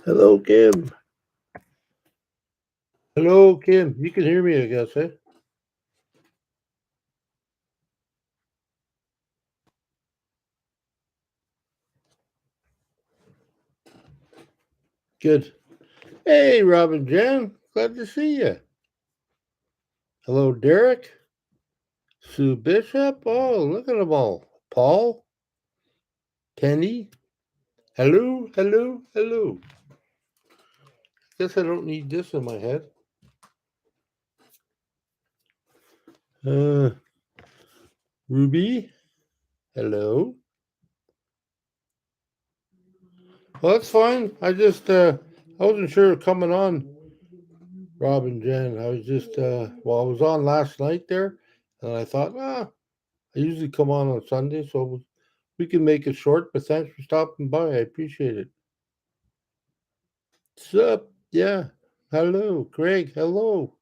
Hello, Kim. Hello, Kim. You can hear me, I guess, eh? Good. Hey, Robin Jan. Glad to see you. Hello, Derek. Sue Bishop. Oh, look at them all. Paul. Kenny. Hello, hello, hello. Guess I don't need this in my head. Uh, Ruby. Hello. Well, that's fine. I wasn't sure coming on, Robin Jan. I was just, I was on last night there, and I thought, I usually come on Sunday, so we can make it short, but thanks for stopping by. I appreciate it. What's up? Yeah. Hello, Craig. Hello.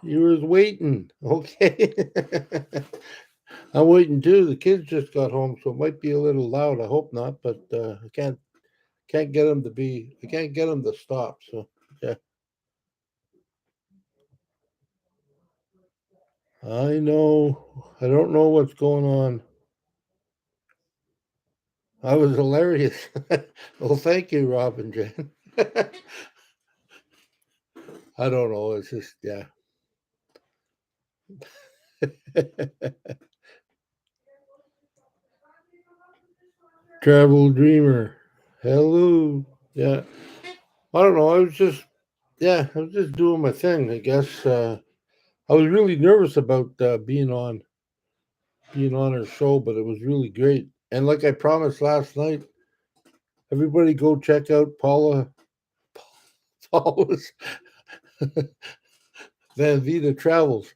You was waiting. Okay. I'm waiting too. The kids just got home, so it might be a little loud. I hope not, but I can't get them to be. I can't get them to stop. So yeah, I know. I don't know what's going on. I was hilarious. Well, thank you, Robin Jan. I don't know. It's just yeah. Travel Dreamer. Hello. Yeah. I don't know. I was just doing my thing. I guess I was really nervous about being on her show, but it was really great. And like I promised last night, everybody go check out Paula's Van Vita Travels.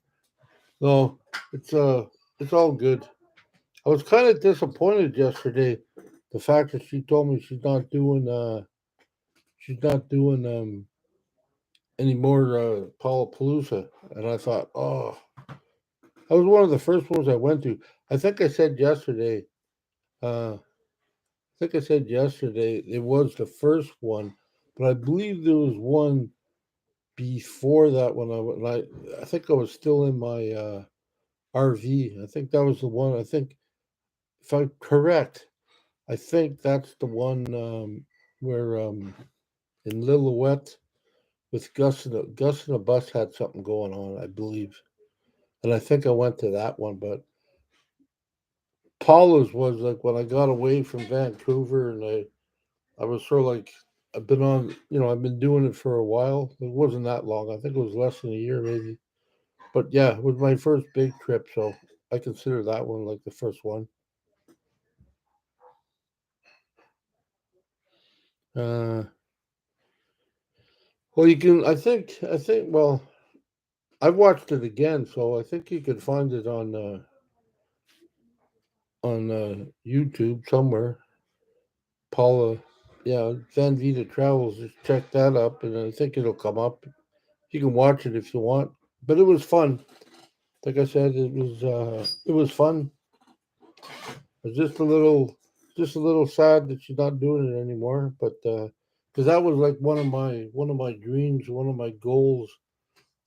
So it's uh it's all good. I was kind of disappointed yesterday, the fact that she told me she's not doing any more Paula Palooza, and I thought, oh, that was one of the first ones I went to. I think I said yesterday. I think I said yesterday it was the first one, but I believe there was one before that when I went. I think I was still in my RV. I think that was the one. I think if I'm correct, I think that's the one where in Lillooet with Gus and a bus had something going on. I believe, and I think I went to that one, but Paula's was like when I got away from Vancouver and I was sort of like I've been doing it for a while. It wasn't that long. I think it was less than a year maybe. But yeah, it was my first big trip, so I consider that one like the first one. Uh well you can I think well, I've watched it again, so I think you could find it on YouTube somewhere. Paula, yeah, Van Vita Travels. Just check that up, and I think it'll come up. You can watch it if you want. But it was fun. Like I said, it was fun. It was just a little sad that she's not doing it anymore. But because that was like one of my dreams, one of my goals,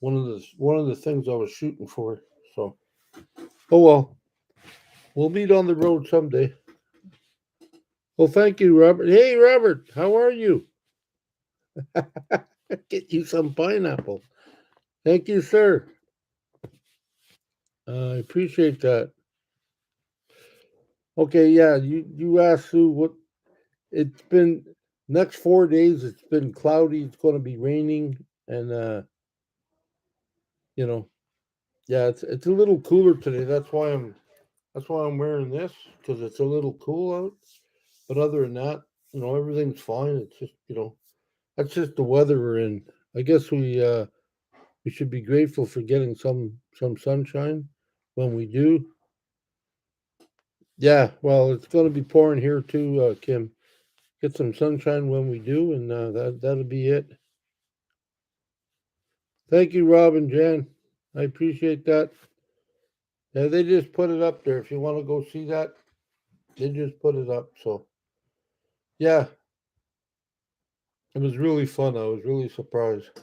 one of the things I was shooting for. So oh well, we'll meet on the road someday. Well, thank you, Robert. Hey, Robert, how are you? Get you some pineapple. Thank you, sir. I appreciate that. Okay, yeah, you asked Sue what it's been next 4 days. It's been cloudy. It's going to be raining, and you know, yeah, it's a little cooler today. That's why I'm wearing this because it's a little cool out. But other than that, everything's fine. It's just that's just the weather we're in. I guess we should be grateful for getting some sunshine when we do. Yeah, well, it's going to be pouring here too, Kim. Get some sunshine when we do, and that'll be it. Thank you, Rob and Jan. I appreciate that. Yeah, they just put it up there. If you want to go see that, they just put it up. So yeah, it was really fun. I was really surprised.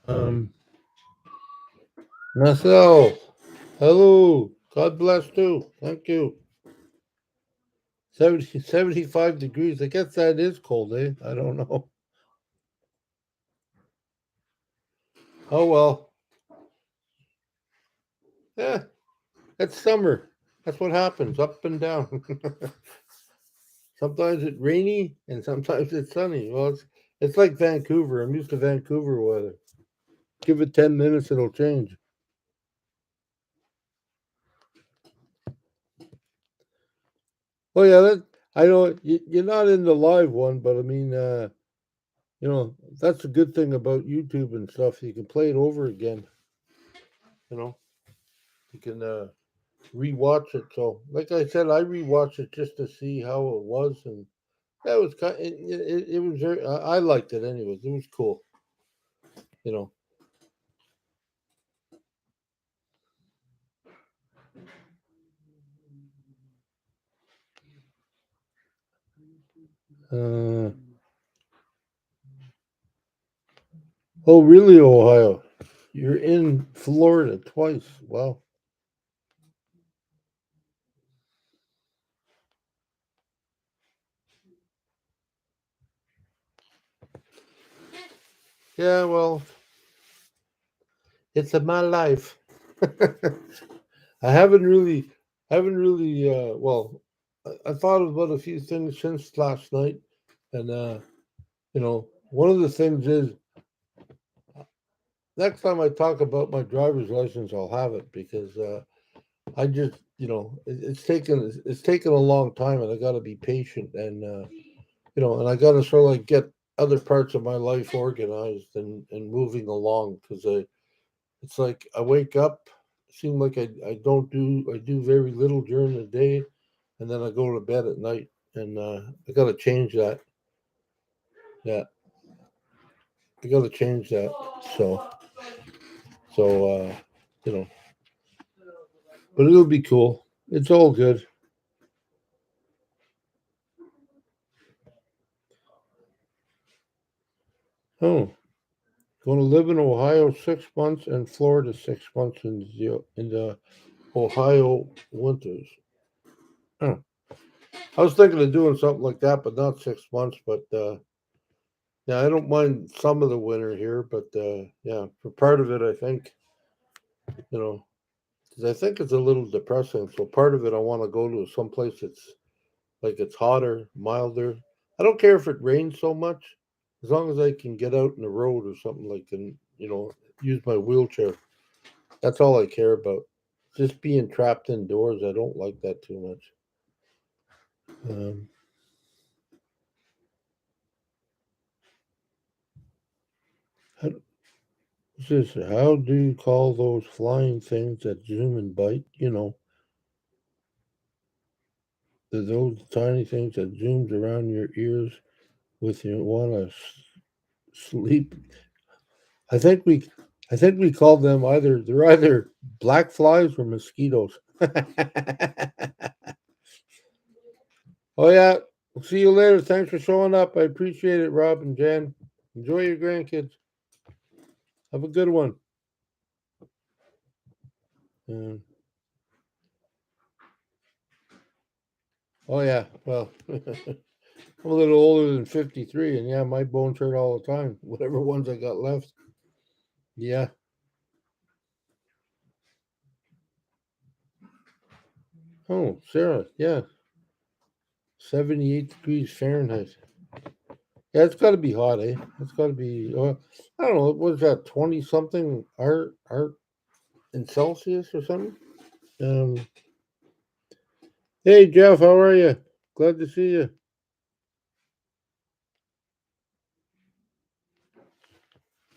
Um, Marcel, hello. God bless too. Thank you. 75 degrees. I guess that is cold, eh? I don't know. Oh well. Yeah, it's summer. That's what happens, up and down. Sometimes it's rainy and sometimes it's sunny. Well, it's like Vancouver. I'm used to Vancouver weather. Give it 10 minutes, it'll change. Oh yeah, that I know you're not in the live one, but I mean, that's a good thing about YouTube and stuff. You can play it over again. You know, you can rewatch it. So, like I said, I rewatched it just to see how it was, and that was kind. It was very. I liked it anyways. It was cool. You know. Uh, oh, really, Ohio? You're in Florida twice. Wow. Yeah. Well, it's a my life. I haven't really. Well, I thought about a few things since last night, and one of the things is next time I talk about my driver's license, I'll have it because I just, it's taken a long time, and I got to be patient, and and I got to sort of like get other parts of my life organized and moving along because it's like I wake up, seem like I do very little during the day, and then I go to bed at night, and I got to change that. Yeah, I got to change that. So so you know, but it'll be cool. It's all good. Oh, going to live in Ohio 6 months and Florida 6 months in the Ohio winters. Oh, I was thinking of doing something like that, but not 6 months. But yeah, I don't mind some of the winter here, but yeah, for part of it, I think you know, 'cause I think it's a little depressing. So part of it, I want to go to some place that's like it's hotter, milder. I don't care if it rains so much, as long as I can get out in the road or something like and use my wheelchair. That's all I care about. Just being trapped indoors, I don't like that too much. Um, how, how do you call those flying things that zoom and bite? Those tiny things that zooms around your ears with you want to sleep. I think we, I think we call them they're either black flies or mosquitoes. Oh yeah, we'll see you later. Thanks for showing up. I appreciate it, Rob and Jan. Enjoy your grandkids. Have a good one. Um, oh yeah, well, I'm a little older than 53, and yeah, my bones hurt all the time. Whatever ones I got left. Yeah. Oh, Sarah. Yeah, 78 degrees Fahrenheit. Yeah, it's got to be hot, eh? It's got to be. I don't know. What is that? 20 something art in Celsius or something? Um. Hey Jeff, how are you? Glad to see you.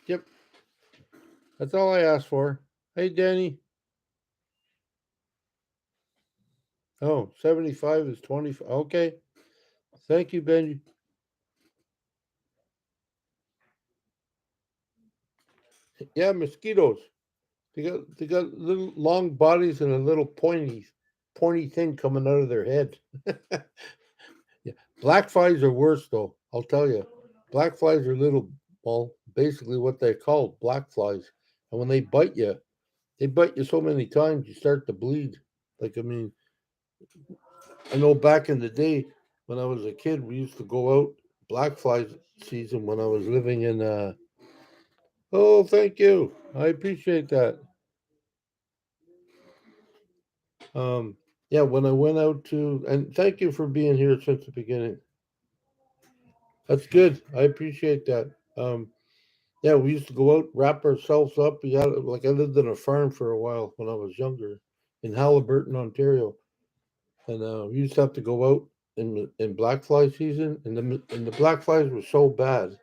Yep, that's all I asked for. Hey Danny. Oh, 75 is 20. Okay. Thank you, Ben. Yeah, mosquitoes. They got little long bodies and a little pointy thing coming out of their head. Yeah. Black flies are worse though, I'll tell you. Black flies are little, well, basically what they call black flies. And when they bite you so many times you start to bleed. Like I mean, I know back in the day when I was a kid, we used to go out black fly season when I was living in. Oh, thank you. I appreciate that. Um, yeah, when I went out to, and thank you for being here since the beginning. That's good. I appreciate that. Yeah, we used to go out, wrap ourselves up. We had like I lived in a farm for a while when I was younger in Halliburton, Ontario, and we used to have to go out in black fly season, and the black flies were so bad.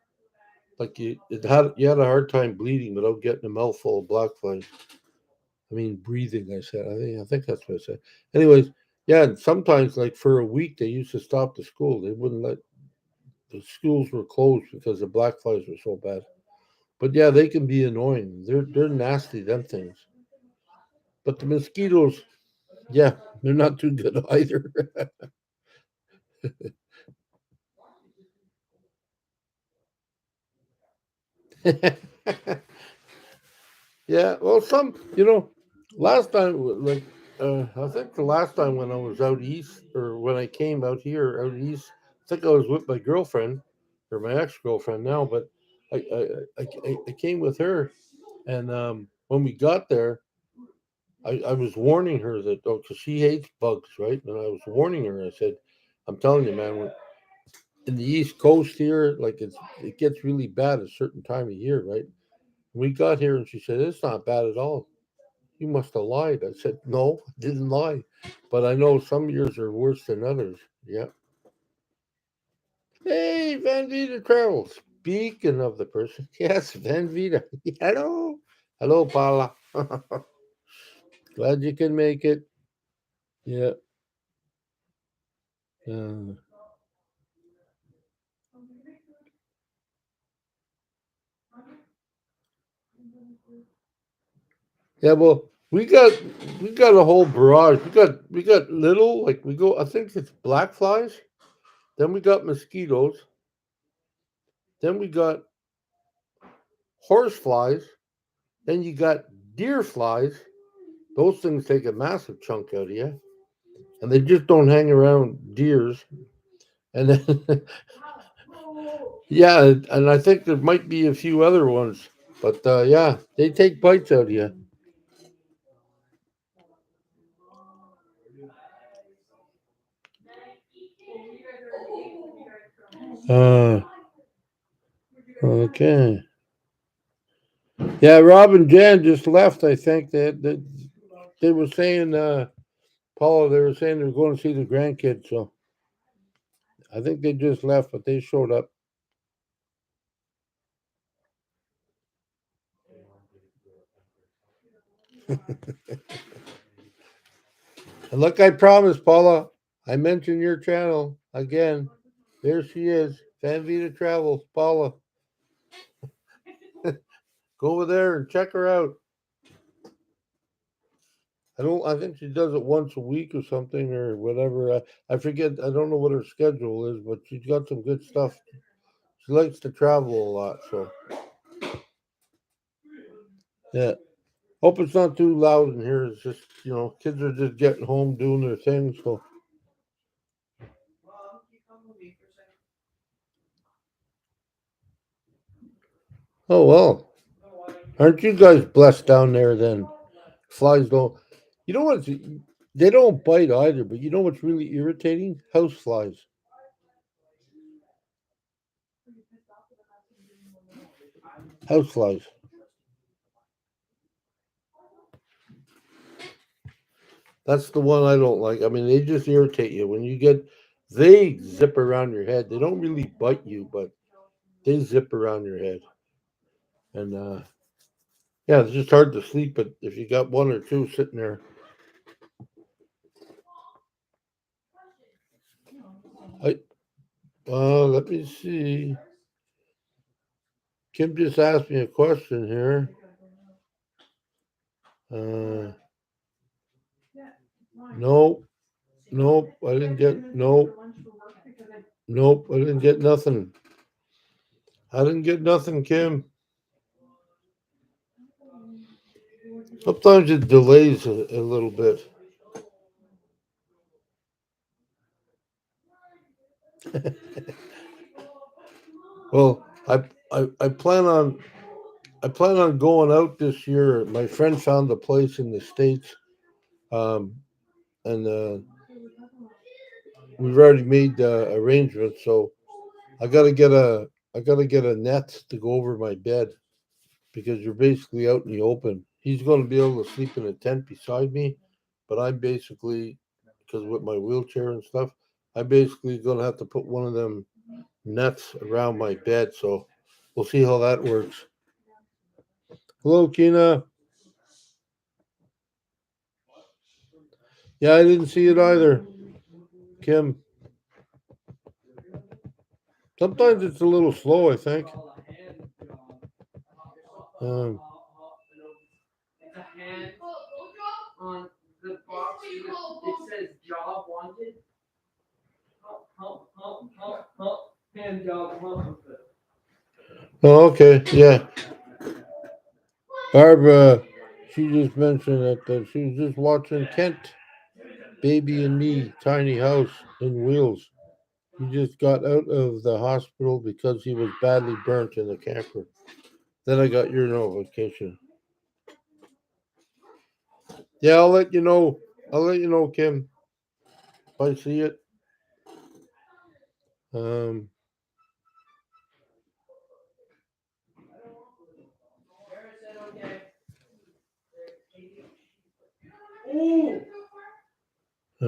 Like you had a hard time bleeding without getting a mouthful of black flies. I mean breathing. I think that's what I said. Anyways, yeah. And sometimes like for a week they used to stop the school. They wouldn't let the schools were closed because the black flies were so bad. But yeah, they can be annoying. They're nasty. Them things. But the mosquitoes, yeah, they're not too good either. Yeah, well, last time, like, I think the last time when I was out east, or when I came out here out east, I think I was with my girlfriend, or my ex girlfriend now, but I came with her, and when we got there, I was warning her that, oh, because she hates bugs, right? And I was warning her. I said, I'm telling you, man, in the East Coast here, like it gets really bad at a certain time of year, right? We got here, and she said, it's not bad at all. You must have lied. I said, no, I didn't lie. But I know some years are worse than others. Yeah. Hey, Van Vita Travel. Speaking of the person, yes, Van Vita. Hello. Hello, Paula. Glad you can make it. Yeah. Uh, yeah, well, we got a whole barrage. We got little, like we go I think it's black flies, then we got mosquitoes, then we got horse flies, then you got deer flies. Those things take a massive chunk out of you, and they just don't hang around deers. And then, yeah, and I think there might be a few other ones, but yeah, they take bites out of you. Uh, okay. Yeah, Rob and Jan just left. I think they were saying, Paula, they were saying they were going to see the grandkids. So I think they just left, but they showed up. And look, I promised, Paula, I mentioned your channel again. There she is, Van Vita Travels, Paula. Go over there and check her out. I don't. I think she does it once a week or something or whatever. I forget. I don't know what her schedule is, but she's got some good stuff. She likes to travel a lot, so yeah. Hope it's not too loud in here. It's just kids are just getting home doing their thing. So oh well, aren't you guys blessed down there? Then flies don't. You know what? They don't bite either. But you know what's really irritating? House flies. House flies. That's the one I don't like. I mean, they just irritate you when you get. They zip around your head. They don't really bite you, but they zip around your head, and yeah, it's just hard to sleep. But if you got one or two sitting there, I let me see. Kim just asked me a question here. Uh, nope, nope. I didn't get nope, nope. I didn't get nothing. I didn't get nothing, Kim. Sometimes it delays a little bit. Well, I plan on going out this year. My friend found a place in the states, um, and we've already made arrangements. So I gotta get a net to go over my bed because you're basically out in the open. He's going to be able to sleep in a tent beside me, but I'm basically, because with my wheelchair and stuff, I'm basically going to have to put one of them nets around my bed. So we'll see how that works. Hello, Kina. Yeah, I didn't see it either. Kim. Sometimes it's a little slow, I think. Um, oh, okay. Yeah. Barbara, she just mentioned that she was just watching Kent, Baby and Me, Tiny House in Wheels. He just got out of the hospital because he was badly burnt in the camper. Then I got your notification. Yeah, I'll let you know. I'll let you know, Kim, if I see it. Um, uh,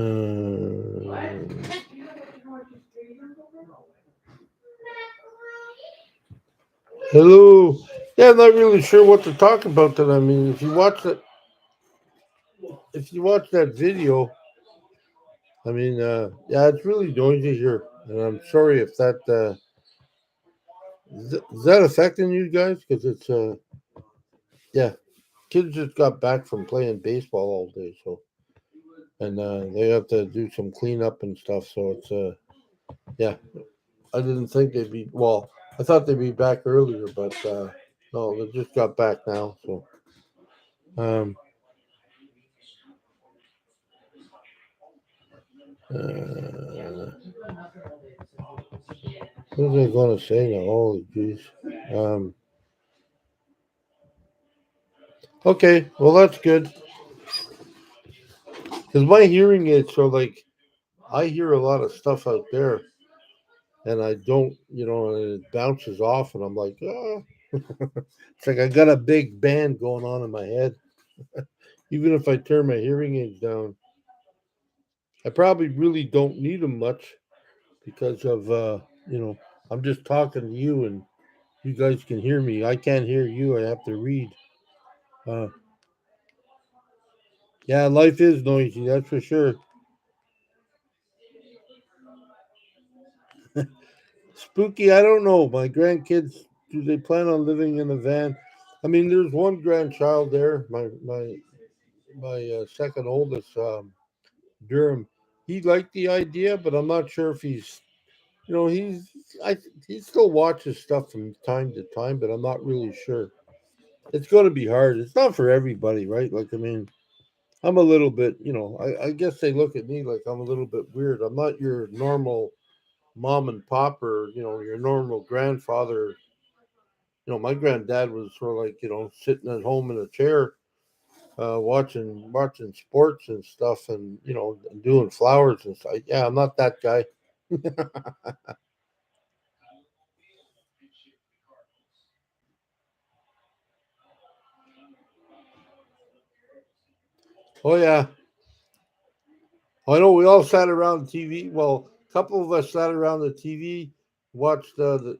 hello. Yeah, I'm not really sure what to talk about. That I mean, if you watch that video, I mean, yeah, it's really noisy here, and I'm sorry if that is that affecting you guys because it's yeah, kids just got back from playing baseball all day, so and they have to do some cleanup and stuff. So it's yeah, I didn't think they'd be well. I thought they'd be back earlier, but no, they just got back now. So um, what was I going to say now? Holy jeez. Um, okay, well that's good because my hearing aids are like I hear a lot of stuff out there, and I don't, and it bounces off, and I'm like, oh, it's like I got a big band going on in my head. Even if I turn my hearing aids down, I probably really don't need them much because of, I'm just talking to you and you guys can hear me. I can't hear you. I have to read. Uh, yeah, life is noisy, that's for sure. Spooky, I don't know. My grandkids, do they plan on living in a van? I mean, there's one grandchild there, my second oldest, Durham. He liked the idea, but I'm not sure if he's, he's, I, he still watches stuff from time to time, but I'm not really sure. It's going to be hard. It's not for everybody, right? Like, I mean, I'm a little bit, I guess they look at me like I'm a little bit weird. I'm not your normal mom and pop or, your normal grandfather. My granddad was sort of like, sitting at home in a chair, watching sports and stuff, and and doing flowers and stuff. Yeah, I'm not that guy. Oh yeah, I know. We all sat around the TV. Well, a couple of us sat around the TV, watched the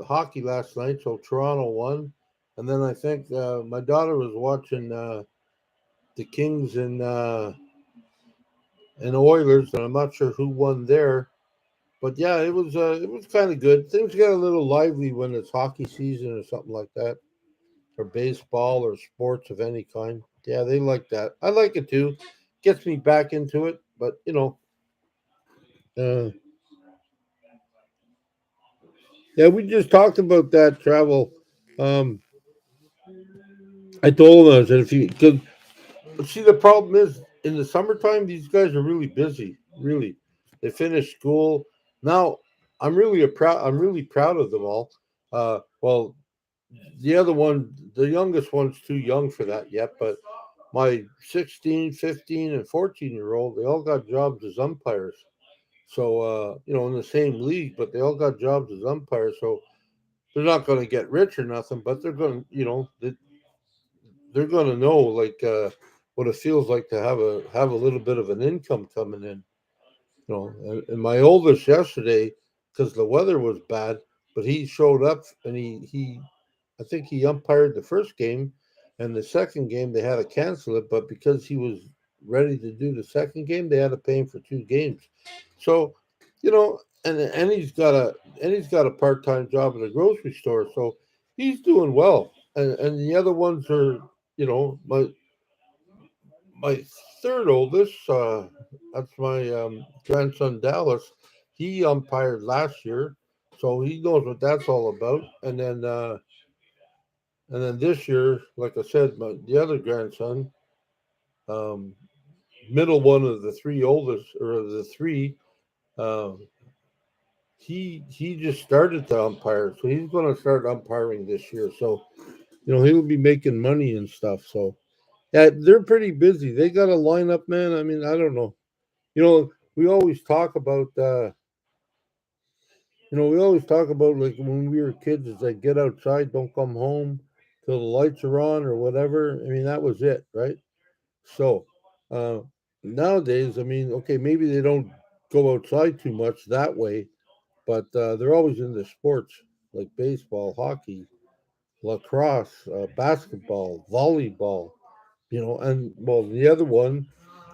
hockey last night. So Toronto won, and then I think my daughter was watching the Kings and Oilers, and I'm not sure who won there. But yeah, it was kind of good. Things get a little lively when it's hockey season or something like that, or baseball or sports of any kind. Yeah, they like that. I like it too. Gets me back into it. But uh, yeah, we just talked about that travel. Um, I told them I said if you could see the problem is in the summertime these guys are really busy. Really, they finish school now. I'm really proud of them all. Well, the other one, the youngest one's too young for that yet, but my 16, 15, and 14-year-old, they all got jobs as umpires. So, in the same league, but they all got jobs as umpires. So they're not going to get rich or nothing, but they're going to, they're going to know like what it feels like to have a little bit of an income coming in. And my oldest yesterday, because the weather was bad, but he showed up and he I think he umpired the first game, and the second game they had to cancel it. But because he was ready to do the second game, they had to pay him for 2 games. So, and he's got a part time job at a grocery store, so he's doing well. And the other ones are, my third oldest. That's my grandson Dallas. He umpired last year, so he knows what that's all about. And then this year, like I said, the other grandson, um, middle one of the three oldest or of the three, um, he just started to umpire, so he's going to start umpiring this year. So he'll be making money and stuff. So yeah, they're pretty busy. They got a lineup, man. I mean, I don't know. We always talk about. We always talk about like when we were kids, it's like get outside, don't come home till the lights are on or whatever. I mean, that was it, right? So uh, nowadays, I mean, okay, maybe they don't go outside too much that way, but they're always into sports like baseball, hockey, lacrosse, basketball, volleyball. And well, the other one,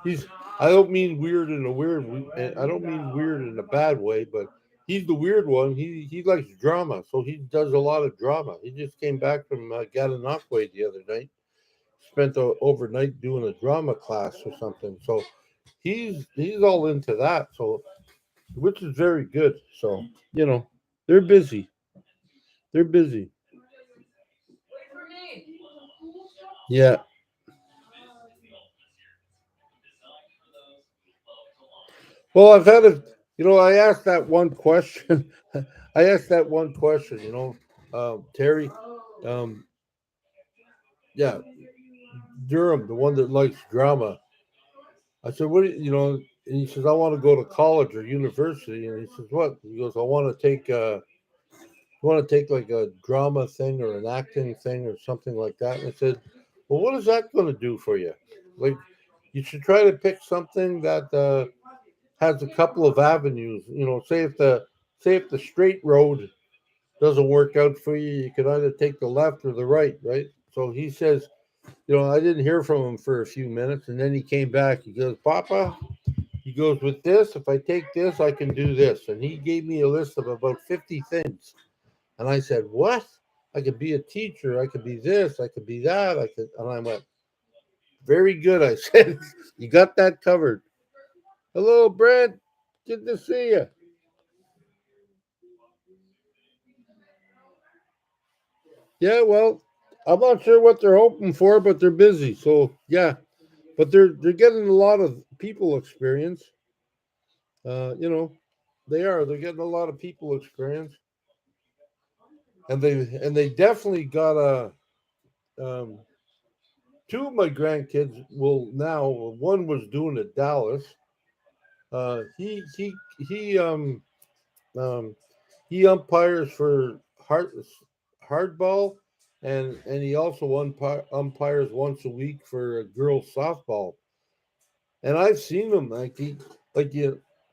he's. I don't mean weird in a weird. I don't mean weird in a bad way, but he's the weird one. He likes drama, so he does a lot of drama. He just came back from Gananoque the other night. Spent the overnight doing a drama class or something. So he's all into that. So which is very good. So you know they're busy. They're busy. Yeah. Well, I've had a. I asked that one question. I asked that one question. Terry. Um, yeah, Durham, the one that likes drama. I said, "What? And he says, "I want to go to college or university." And he says, "What?" He goes, "I want to take like a drama thing or an acting thing or something like that." And I said, "Well, what is that going to do for you? Like, you should try to pick something that has a couple of avenues. Say if the straight road doesn't work out for you, you can either take the left or the right, right?" So he says, I didn't hear from him for a few minutes, and then he came back. He goes, "Papa," he goes, "with this, if I take this, I can do this." And he gave me a list of about 50 things. And I said, "What? I could be a teacher. I could be this. I could be that. I could." And I went, "Very good." I said, "You got that covered." Hello, Brent. Good to see you. Yeah, well, I'm not sure what they're hoping for, but they're busy. So yeah, but they're getting a lot of people experience. Uh, you know, they're getting a lot of people experience, and they definitely got a. Um, Two of my grandkids will now. One was doing it Dallas. He he umpires for hardball, and he also umpires once a week for girls softball. And I've seen him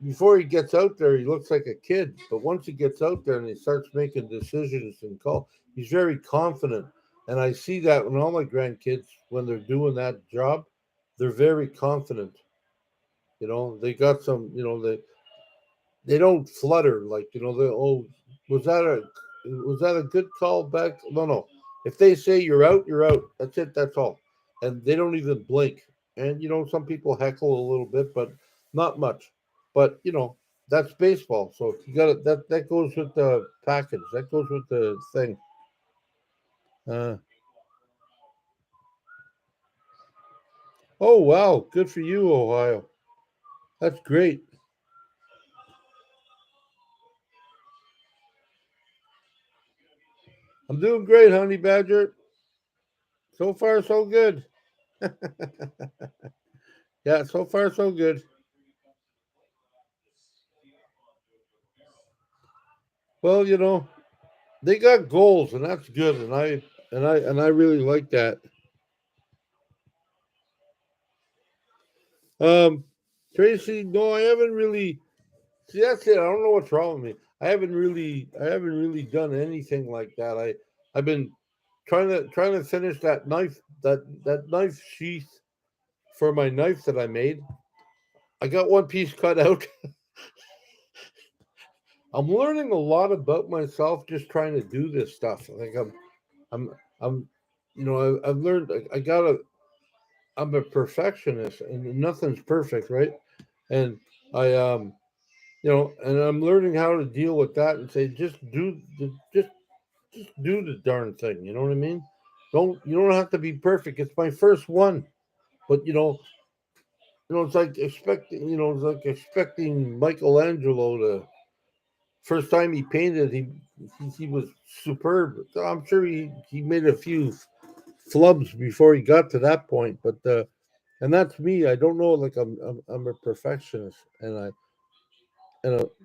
before he gets out there, he looks like a kid. But once he gets out there and he starts making decisions and call, he's very confident. And I see that when all my grandkids, when they're doing that job, they're very confident. They got some. they don't flutter like the was that a was that a good call back? No, no. If they say you're out, you're out. That's it. That's all. And they don't even blink. And some people heckle a little bit, but not much. But that's baseball. So you got that goes with the package. That goes with the thing. Uh, oh wow, good for you, Ohio. That's great. I'm doing great, honey badger. So far, so good. Yeah, so far, so good. Well, they got goals, and that's good, and I really like that. Um, Tracy, no, I haven't really. See, that's it. I don't know what's wrong with me. I haven't really done anything like that. I've been trying to finish that knife sheath for my knife that I made. I got one piece cut out. I'm learning a lot about myself just trying to do this stuff. Like I'm, I'm, I've learned. I gotta. I'm a perfectionist, and nothing's perfect, right? And I, and I'm learning how to deal with that and say, just do the darn thing. You know what I mean? You don't have to be perfect. It's my first one, but it's like expecting Michelangelo to first time he painted, he was superb. I'm sure he made a few flubs before he got to that point, but and that's me. I don't know. Like I'm a perfectionist,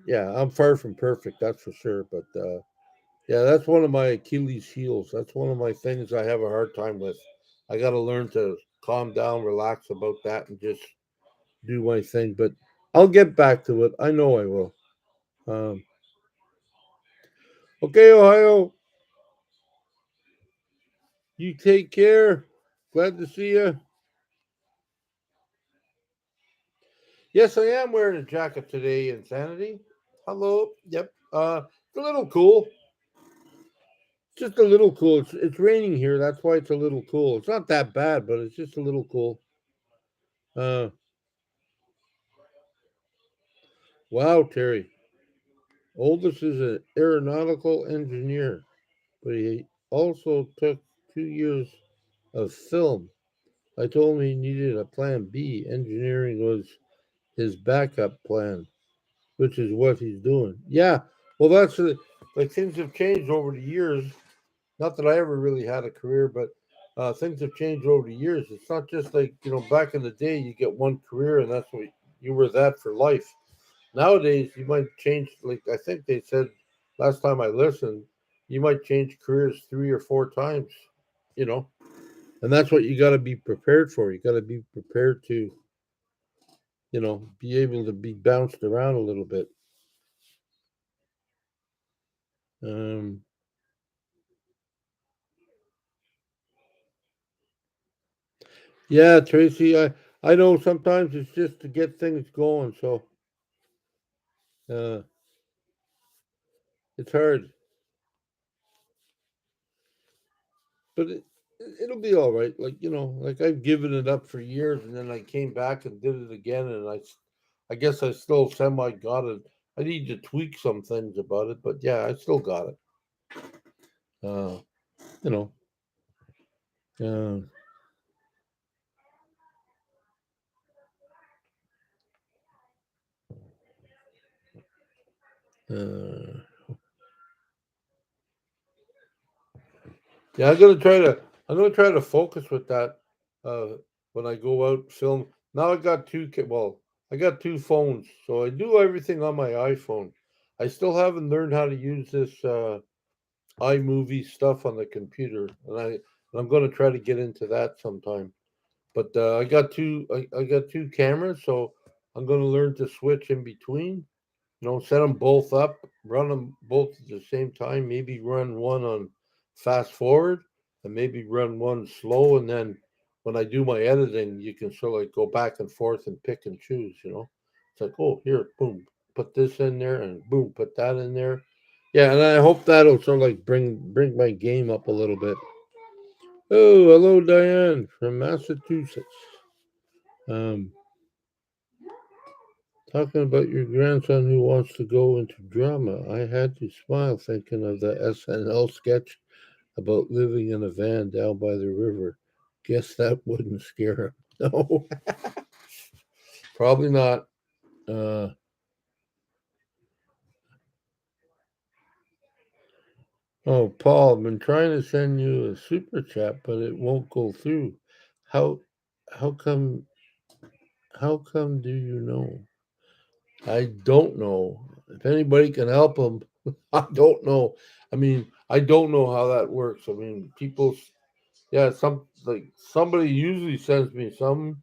yeah, I'm far from perfect. That's for sure. But yeah, that's one of my Achilles heels. That's one of my things I have a hard time with. I got to learn to calm down, relax about that, and just do my thing. But I'll get back to it. I know I will. Um, okay, Ohio, you take care. Glad to see you. Yes, I am wearing a jacket today. Insanity. Hello. Yep. It's a little cool. Just a little cool. It's raining here. That's why it's a little cool. It's not that bad, but it's just a little cool. Uh, wow, Terry. Oldest is an aeronautical engineer, but he also took 2 years of film. I told him he needed a plan B. Engineering was his backup plan, which is what he's doing. Yeah, well, like things have changed over the years. Not that I ever really had a career, but things have changed over the years. It's not just like back in the day you get one career and that's what you were that for life. Nowadays you might change. Like I think they said last time I listened, you might change careers 3 or 4 times. You know, and that's what you got to be prepared for. You got to be prepared to be able to be bounced around a little bit. Um, yeah, Tracy, I know sometimes it's just to get things going. So uh, it's hard, but it'll be all right. Like like I've given it up for years, and then I came back and did it again, and I guess I still semi got it. I need to tweak some things about it, but yeah, I still got it. Uh, you know, uh, uh, yeah, I'm gonna try to focus with that uh, when I go out film. Now I got I got two phones, so I do everything on my iPhone. I still haven't learned how to use this iMovie stuff on the computer, and I'm gonna try to get into that sometime. But I got two cameras, so I'm gonna learn to switch in between. Set them both up, run them both at the same time. Maybe run one on fast forward, and maybe run one slow. And then when I do my editing, you can sort of like go back and forth and pick and choose. It's like, oh, here, boom. put this in there, and boom, put that in there. Yeah, and I hope that'll sort of like bring my game up a little bit. Oh, hello, Diane from Massachusetts. Um, Talking about your grandson who wants to go into drama. I had to smile thinking of the SNL sketch about living in a van down by the river. Guess that wouldn't scare him. No, probably not. Uh, oh, Paul, I've been trying to send you a super chat, but it won't go through. How, how come? How come? Do you know? I don't know. If anybody can help him, I don't know. I mean, I don't know how that works. I mean, people, yeah, somebody usually sends me some,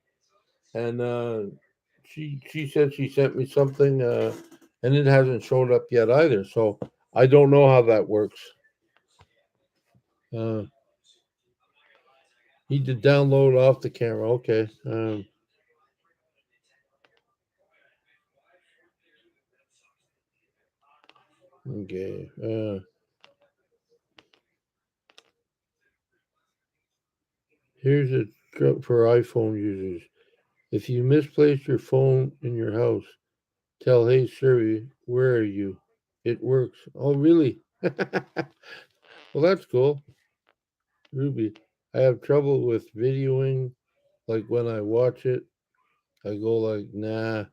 and she said she sent me something, and it hasn't showed up yet either. So I don't know how that works. Uh, Need to download off the camera. Okay. Okay. Here's a trick for iPhone users. If you misplace your phone in your house, tell Hey Siri, where are you? It works. Oh, really? Well, that's cool. Ruby, I have trouble with videoing. Like when I watch it, I go like, nah,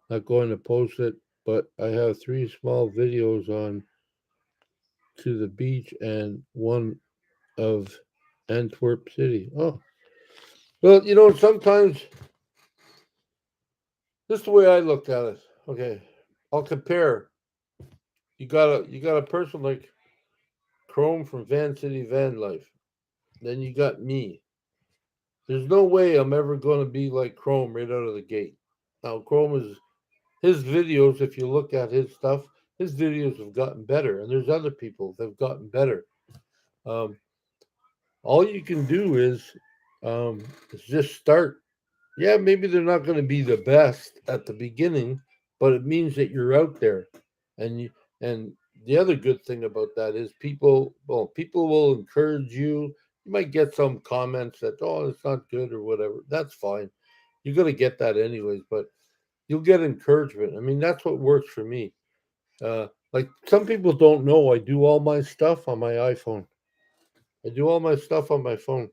not going to post it. But I have three small videos on to the beach and one of Antwerp City. Oh, well, sometimes this is the way I look at it. Okay, I'll compare. You got a person like Chrome from Van City Van Life. Then you got me. There's no way I'm ever going to be like Chrome right out of the gate. Now, Chrome is his videos. If you look at his stuff, his videos have gotten better, and there's other people that have gotten better. Um, all you can do is just start. Yeah, maybe they're not going to be the best at the beginning, but it means that you're out there, and and the other good thing about that is people will encourage you. You might get some comments that it's not good or whatever. That's fine. You're going to get that anyways, but you'll get encouragement. I mean, that's what works for me. Like some people don't know, I do all my stuff on my iPhone. I do all my stuff on my phone,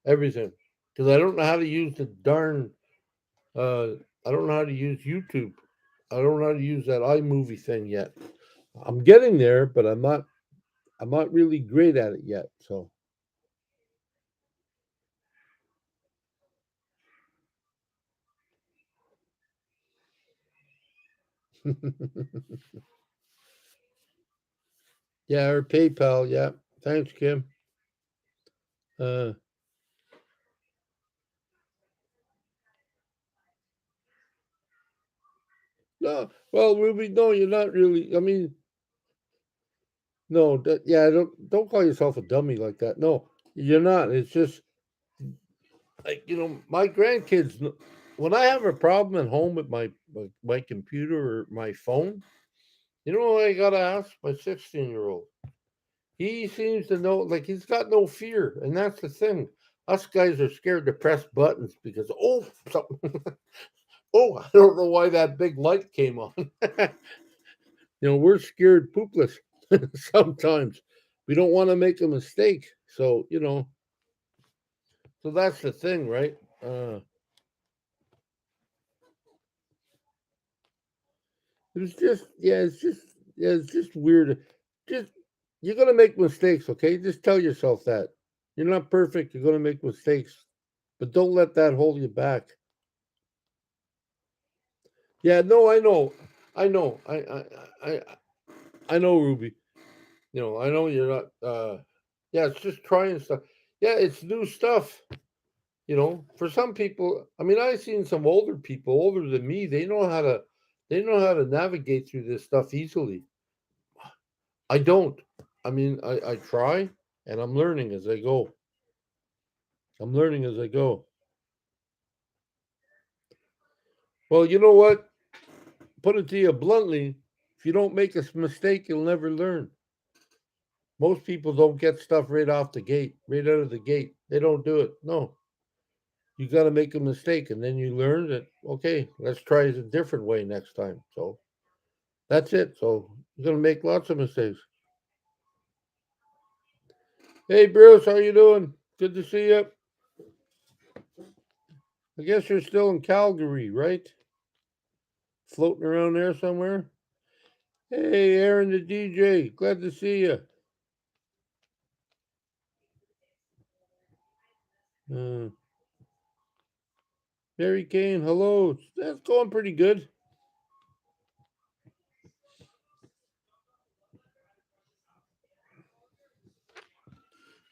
everything, because I don't know how to use the darn. Uh, I don't know how to use YouTube. I don't know how to use that iMovie thing yet. I'm getting there, but I'm not. I'm not really great at it yet. So, yeah, or PayPal. Yeah, thanks, Kim. Uh, no, well, Ruby, no, you're not really. I mean, no, yeah, don't call yourself a dummy like that. No, you're not. It's just like my grandkids. When I have a problem at home with my computer or my phone, what I gotta ask my 16-year-old. He seems to know, like he's got no fear, and that's the thing. Us guys are scared to press buttons because something. Oh, I don't know why that big light came on. We're scared poopless sometimes. We don't want to make a mistake. So that's the thing, right? It's just weird. Just you're gonna make mistakes, okay? Just tell yourself that. You're not perfect, you're gonna make mistakes. But don't let that hold you back. Yeah, no, I know. I know. I I know, Ruby. I know you're not yeah, it's just trying stuff. Yeah, it's new stuff. For some people, I mean, I've seen some older people, older than me, they know how to navigate through this stuff easily. I don't. I mean, I try and I'm learning as I go. I'm learning as I go. Well, you know what? put it to you bluntly, if you don't make a mistake, you'll never learn. Most people don't get stuff right off the gate, right out of the gate. They don't do it. No, you got to make a mistake, and then you learn that. Okay, let's try it a different way next time. So that's it. So you're gonna make lots of mistakes. Hey, Bruce, how you doing? Good to see you. I guess you're still in Calgary, right? Floating around there somewhere. Hey, Aaron the DJ, glad to see you. Uh, Mary Kane, hello. That's going pretty good.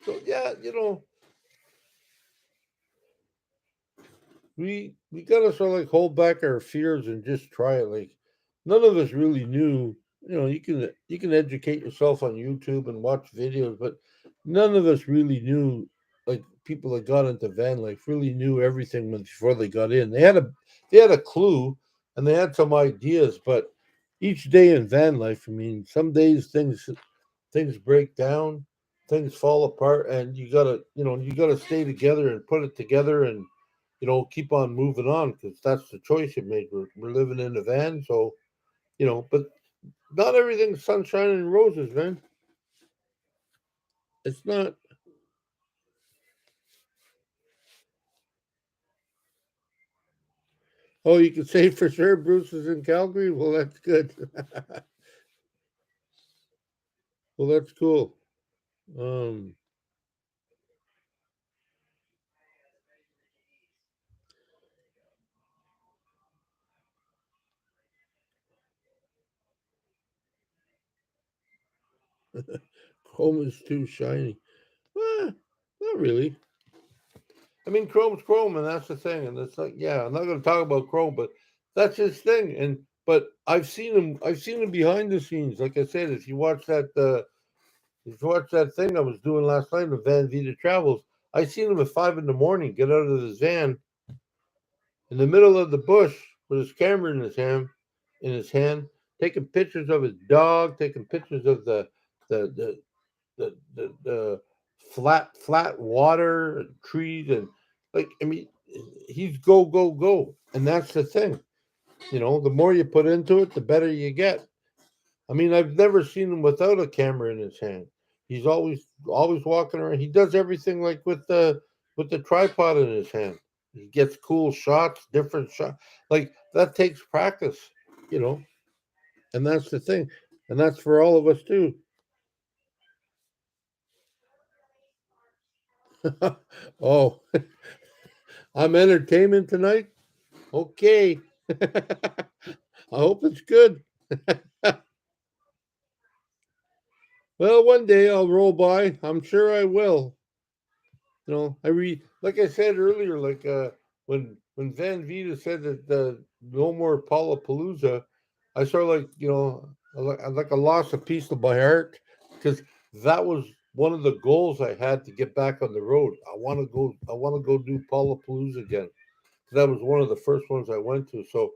So yeah, we gotta sort of like hold back our fears and just try it. Like none of us really knew. You can educate yourself on YouTube and watch videos, but none of us really knew. Like people that got into van life really knew everything before they got in. They had a clue and they had some ideas, but each day in van life, I mean, some days things break down, things fall apart, and you gotta stay together and put it together and keep on moving on because that's the choice you made. We're living in a van, so but not everything's sunshine and roses, man. It's not. Oh, you can say for sure Bruce is in Calgary. Well, that's good. Well, that's cool. Um, Chrome is too shiny. Not really. I mean, Chrome's Chrome, and that's the thing. And it's like, yeah, I'm not going to talk about Chrome, but that's his thing. And but I've seen him behind the scenes. Like I said, if you watch that thing I was doing last night with Van Vita Travels, I seen him at 5 in the morning get out of his van in the middle of the bush with his camera in his hand, taking pictures of his dog, taking pictures of the the the flat water and trees and like I mean he's go go go, and that's the thing. The more you put into it, the better you get. I mean, I've never seen him without a camera in his hand. He's always walking around. He does everything like with the tripod in his hand. He gets cool shots, different shots. Like that takes practice, you know, and that's the thing. And that's for all of us too. Oh, I'm entertainment tonight. Okay. I hope it's good. Well, one day I'll roll by. I'm sure I will. I read, like I said earlier, like when Van Vita said that no more Palapalooza, I sort of like I like I lost a piece of my heart because that was one of the goals I had to get back on the road. I want to go do Palapalooza again. That was one of the first ones I went to. So,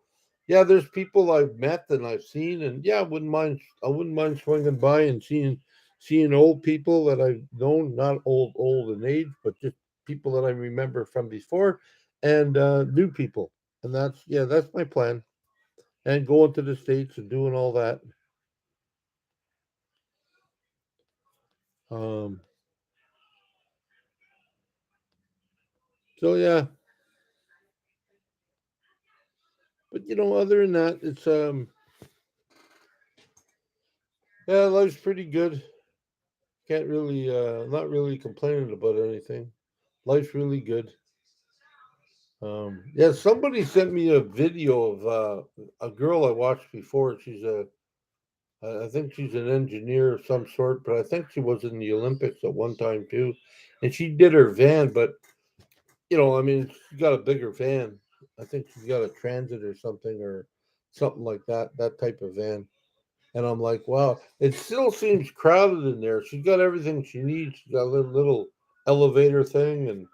yeah, there's people I've met and I've seen, and yeah, I wouldn't mind swinging by and seeing old people that I've known, not old in age, but just people that I remember from before, and new people. And that's my plan. And going to the states and doing all that. Um, so yeah, but other than that, it's yeah, life's pretty good. Can't really, not really complaining about anything. Life's really good. Yeah, somebody sent me a video of a girl I watched before. I think she's an engineer of some sort, but I think she was in the Olympics at one time too. And she did her van, but I mean, she's got a bigger van. I think she's got a Transit or something like that, that type of van. And I'm like, wow, it still seems crowded in there. She's got everything she needs. She's got a little elevator thing,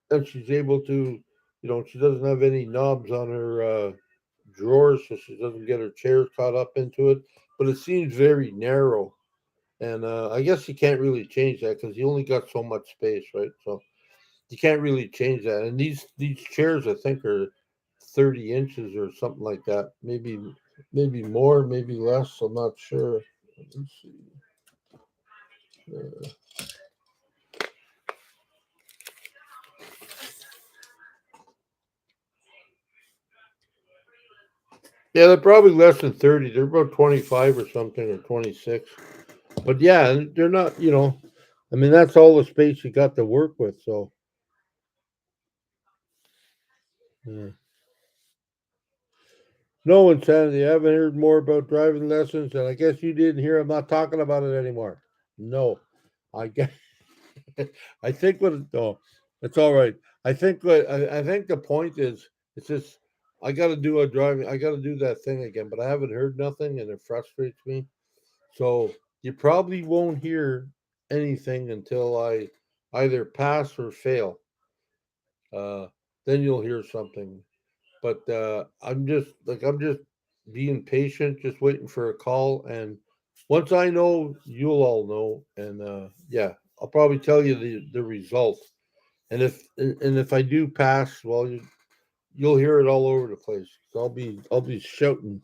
and she's able to, she doesn't have any knobs on her drawers so she doesn't get her chair caught up into it. But it seems very narrow, and I guess you can't really change that because you only got so much space, right? So you can't really change that. And these chairs, I think, are 30 inches or something like that. Maybe more, maybe less. I'm not sure. Let's see. Uh, yeah, they're probably less than 30. They're about 25 or something, or 26. But yeah, they're not. I mean, that's all the space you got to work with. So yeah. No insanity. I haven't heard more about driving lessons, and I guess you didn't hear. I'm not talking about it anymore. No, I guess I think what. No, it's all right. I think the point is it's just I got to do a driving. I got to do that thing again, but I haven't heard nothing, and it frustrates me. So you probably won't hear anything until I either pass or fail. Uh, then you'll hear something. But I'm just being patient, just waiting for a call. And once I know, you'll all know. And yeah, I'll probably tell you the result. And if I do pass, well, you'll hear it all over the place. So I'll be shouting.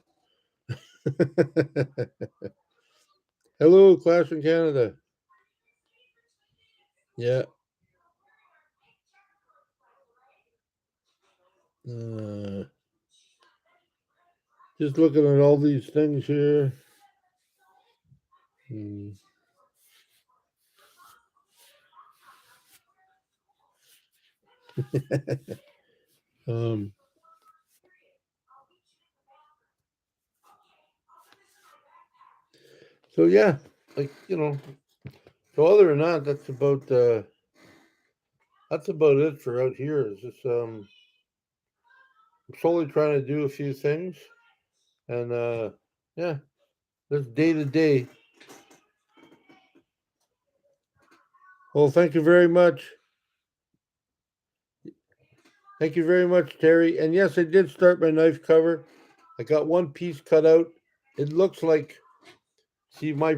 Hello, Clash in Canada. Yeah. Uh, just looking at all these things here. Hmm. um. So yeah, like So other than that, that's about it for out here. It's just I'm slowly trying to do a few things, and yeah, that's day to day. Well, thank you very much, Terry. And yes, I did start my knife cover. I got one piece cut out. It looks like see my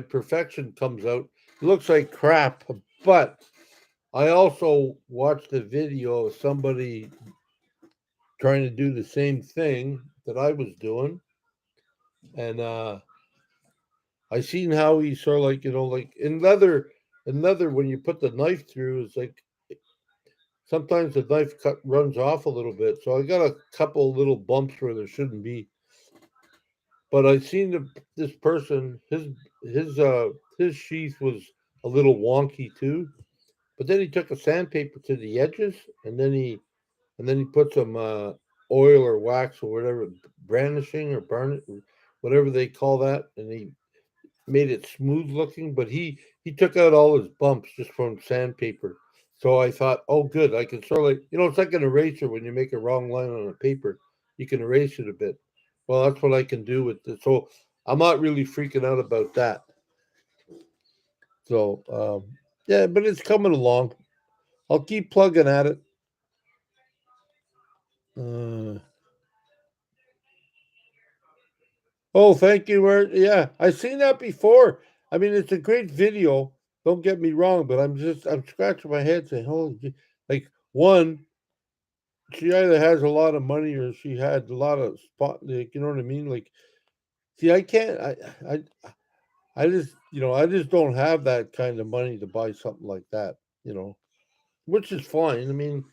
perfection comes out. It looks like crap, but I also watched a video of somebody trying to do the same thing that I was doing, and I seen how he sort of like like in leather when you put the knife through, it's like sometimes the knife cut runs off a little bit. So I got a couple little bumps where there shouldn't be. But I seen this person his sheath was a little wonky too. But then he took a sandpaper to the edges, and then he put some oil or wax or whatever, brandishing or burn whatever they call that, and he made it smooth looking. But he took out all his bumps just from sandpaper. So I thought, oh, good, I can sort of like it's like an eraser when you make a wrong line on a paper, you can erase it a bit. Well, that's what I can do with it. So I'm not really freaking out about that. So yeah, but it's coming along. I'll keep plugging at it. Uh, Oh, thank you. Yeah, I've seen that before. I mean, it's a great video. Don't get me wrong, but I'm scratching my head saying, "Holy, like one, she either has a lot of money or she had a lot of spot. Like, you know what I mean? Like, see, I can't. I, I just don't have that kind of money to buy something like that. You know, which is fine. I mean,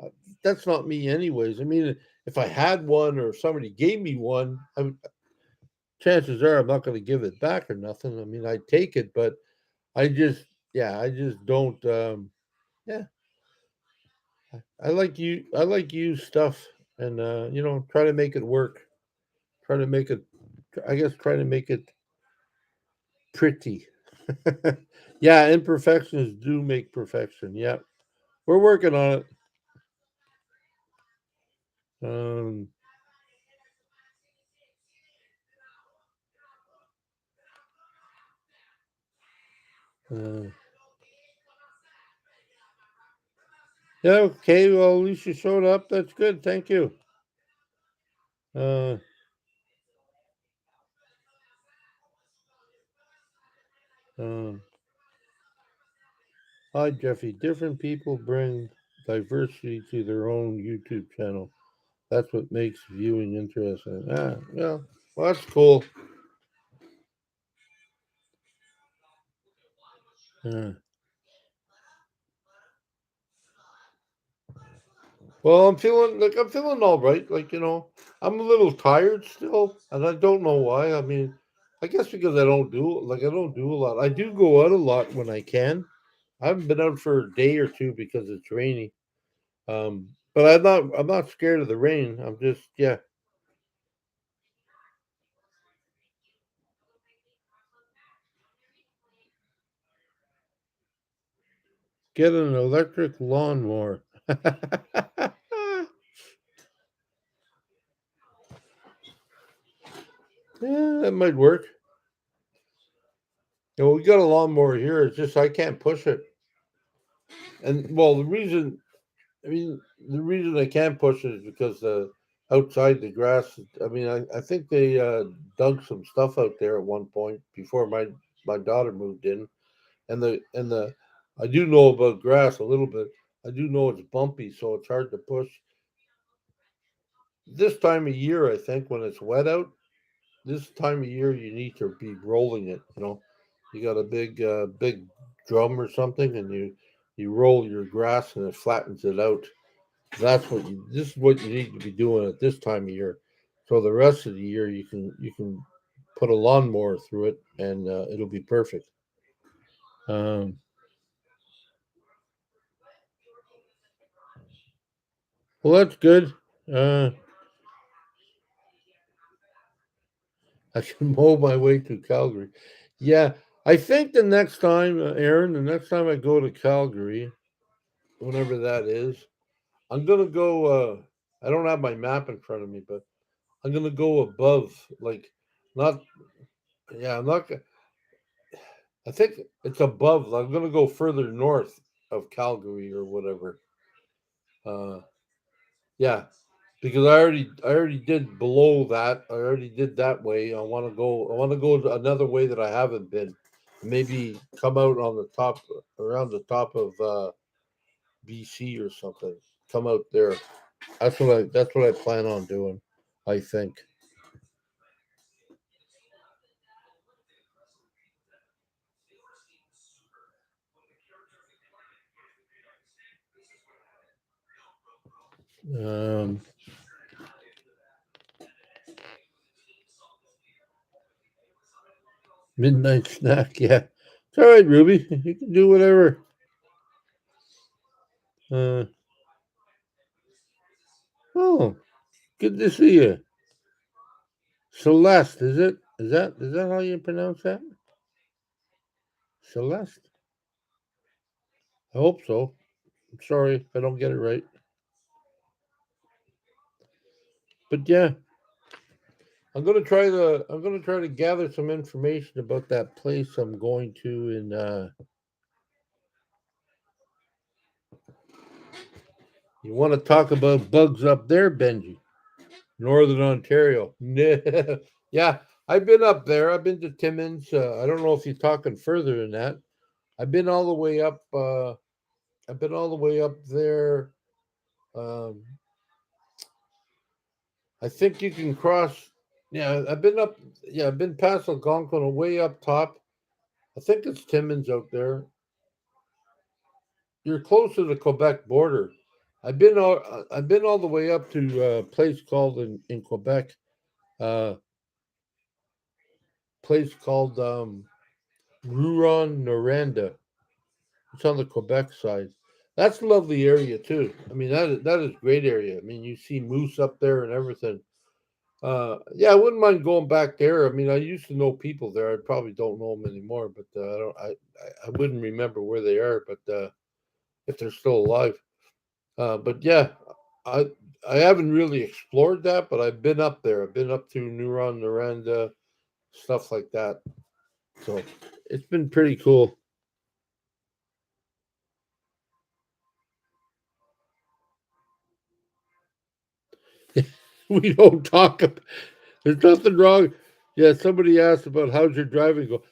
uh, that's not me, anyways. I mean, if I had one or if somebody gave me one, chances are I'm not going to give it back or nothing. I mean, I take it, but I just don't. Yeah, I like used stuff, and try to make it work. Try to make it. I guess try to make it pretty. Yeah, imperfections do make perfection. Yeah, we're working on it. Um, uh, Yeah, okay. Well, at least you showed up. That's good. Thank you. Uh, uh, Hi, Jeffy. Different people bring diversity to their own YouTube channel. That's what makes viewing interesting. Yeah. Well, that's cool. Yeah. Well, I'm feeling all right. I'm a little tired still, and I don't know why. I mean, I guess because I don't do a lot. I do go out a lot when I can. I haven't been out for a day or two because it's rainy. But I'm not scared of the rain. I'm just, yeah, get an electric lawnmower. Yeah, that might work. We got a lawnmower here. It's just I can't push it. And well, I mean, the reason I can't push it is because outside the grass. I mean, I think they dug some stuff out there at one point before my daughter moved in, and the I do know about grass a little bit. I do know it's bumpy, so it's hard to push. This time of year, I think when it's wet out, this time of year you need to be rolling it. You got a big drum or something, and you roll your grass and it flattens it out. This is what you need to be doing at this time of year. So the rest of the year you can put a lawnmower through it and it'll be perfect. Um, well, that's good. Uh, I can mow my way to Calgary. Yeah, I think the next time, Aaron, the next time I go to Calgary, whenever that is, I'm gonna go. I don't have my map in front of me, but I'm gonna go above, like, not. Yeah, I'm not. I think it's above. I'm gonna go further north of Calgary or whatever. Uh, yeah, because I already did below that. I already did that way. I want to go. I want to go another way that I haven't been. Maybe come out on the top, around the top of BC or something. Come out there. That's what I plan on doing. I think. Um, Midnight snack. Yeah, it's all right, Ruby. You can do whatever. Uh, oh, good to see you. Celeste, is it? Is that how you pronounce that? Celeste? I hope so. I'm sorry if I don't get it right. But yeah, I'm gonna try to gather some information about that place I'm going to in you wanna talk about bugs up there, Benji. Northern Ontario. Yeah, I've been up there. I've been to Timmins. I don't know if you're talking further than that. I've been all the way up I've been all the way up there. Um, I think you can cross. Yeah, I've been up. Yeah, I've been past Algonquin, way up top. I think it's Timmins out there. You're close to the Quebec border. I've been all the way up to a place called in Quebec, uh, place called Rouron Noranda. It's on the Quebec side. That's a lovely area too. I mean that is great area. I mean you see moose up there and everything. Yeah, I wouldn't mind going back there. I mean, I used to know people there. I probably don't know them anymore, but I don't. I wouldn't remember where they are, but if they're still alive. But yeah, I I haven't really explored that, but I've been up there. I've been up to Neuron, Noranda, stuff like that. So it's been pretty cool. We don't talk. There's nothing wrong. Yeah, somebody asked about how's your driving go.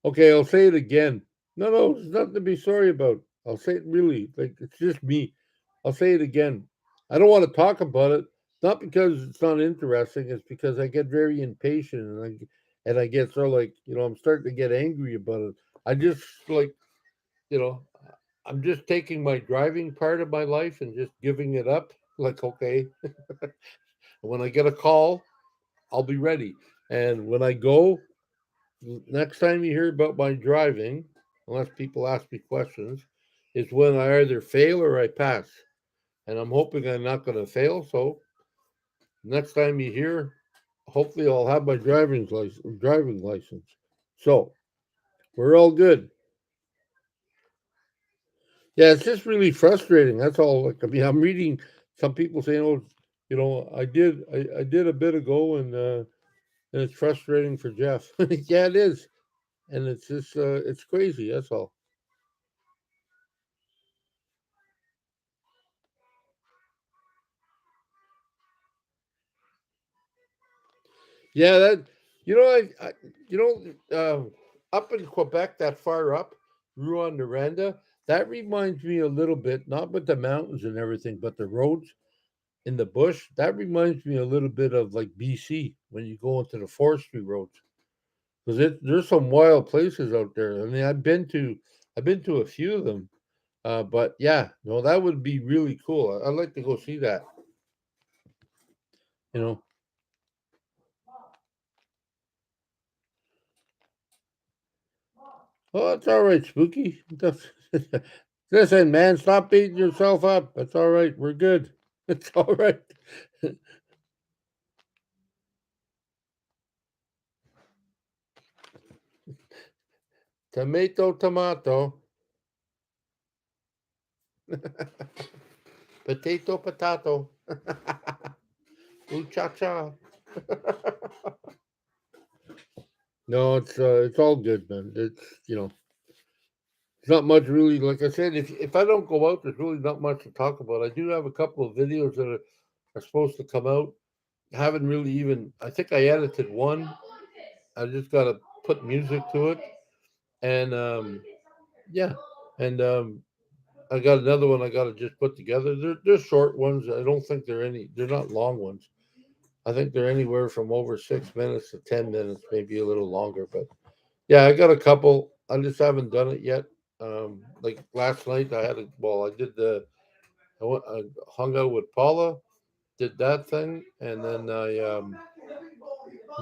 Okay, I'll say it again. No, no, there's nothing to be sorry about. I'll say it really. Like it's just me. I'll say it again. I don't want to talk about it. Not because it's not interesting. It's because I get very impatient and I get sort of like I'm starting to get angry about it. I just like you know I'm just taking my driving part of my life and just giving it up. Like okay, when I get a call, I'll be ready. And when I go, next time you hear about my driving, unless people ask me questions, is when I either fail or I pass. And I'm hoping I'm not going to fail. So next time you hear, hopefully I'll have my driving license. Driving license. So we're all good. Yeah, it's just really frustrating. That's all. Like, I mean, I'm reading some people saying, "Oh, I did a bit ago, and it's frustrating for Jeff." Yeah, it is, and it's just, it's crazy. That's all. Yeah, that I up in Quebec, that far up, Rouyn-Noranda, that reminds me a little bit, not with the mountains and everything, but the roads in the bush. That reminds me a little bit of like BC when you go into the forestry roads, because there's some wild places out there. I mean, I've been to a few of them, but yeah, no, that would be really cool. I'd like to go see that. You know, oh, it's all right, Spooky. Listen, man, stop beating yourself up. That's all right. We're good. It's all right. Tomato, tomato. Potato, potato. Ooh, cha cha. No, it's all good, man. It's not much really. Like I said, if I don't go out, there's really not much to talk about. I do have a couple of videos that are supposed to come out. Haven't really even. I think I edited one. I just got to put music to it, and yeah, and I got another one I got to just put together. They're short ones. I don't think they're not long ones. I think they're anywhere from over 6 minutes to 10 minutes, maybe a little longer. But yeah, I got a couple. I just haven't done it yet. Like last night, I did I hung out with Paula, did that thing, and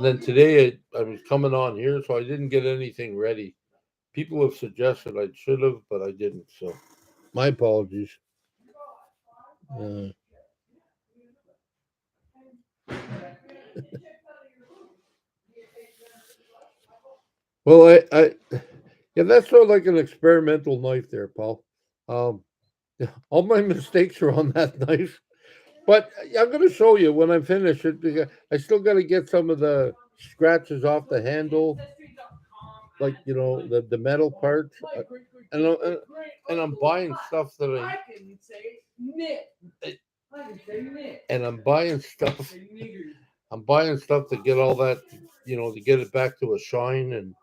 then today I was coming on here, so I didn't get anything ready. People have suggested I should have, but I didn't. So my apologies. Uh, well, yeah, that's sort of like an experimental knife there, Paul. Um, all my mistakes are on that knife. But I'm going to show you when I'm finished. I still got to get some of the scratches off the handle, like the metal parts, and I- and I'm buying stuff that and I'm buying stuff. I'm buying stuff to get all that, to get it back to a shine, and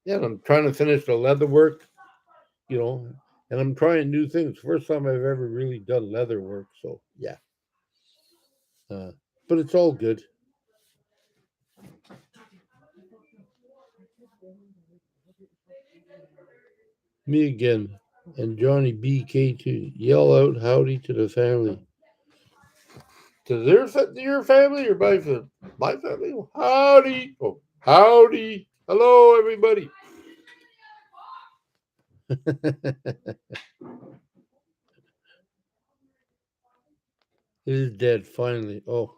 yeah, and I'm trying to finish the leather work, you know, and I'm trying new things. First time I've ever really done leather work, so yeah, uh, but it's all good. Me again, and Johnny BK2 yell out howdy to the family. To your family or my family? Howdy. Oh, howdy. Hello, everybody. It is dead finally. Oh,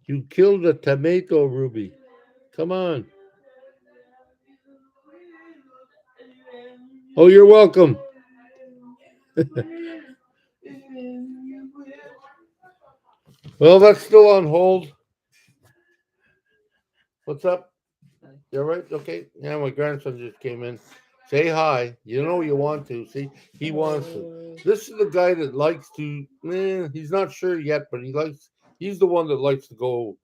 you killed a tomato, Ruby. Come on. Oh, you're welcome. Well, that's still on hold. What's up? You all right? Okay. Yeah, my grandson just came in. Say hi. You know you want to. See, he wants to. This is the guy that likes to. He's not sure yet, but he likes. He's the one that likes to go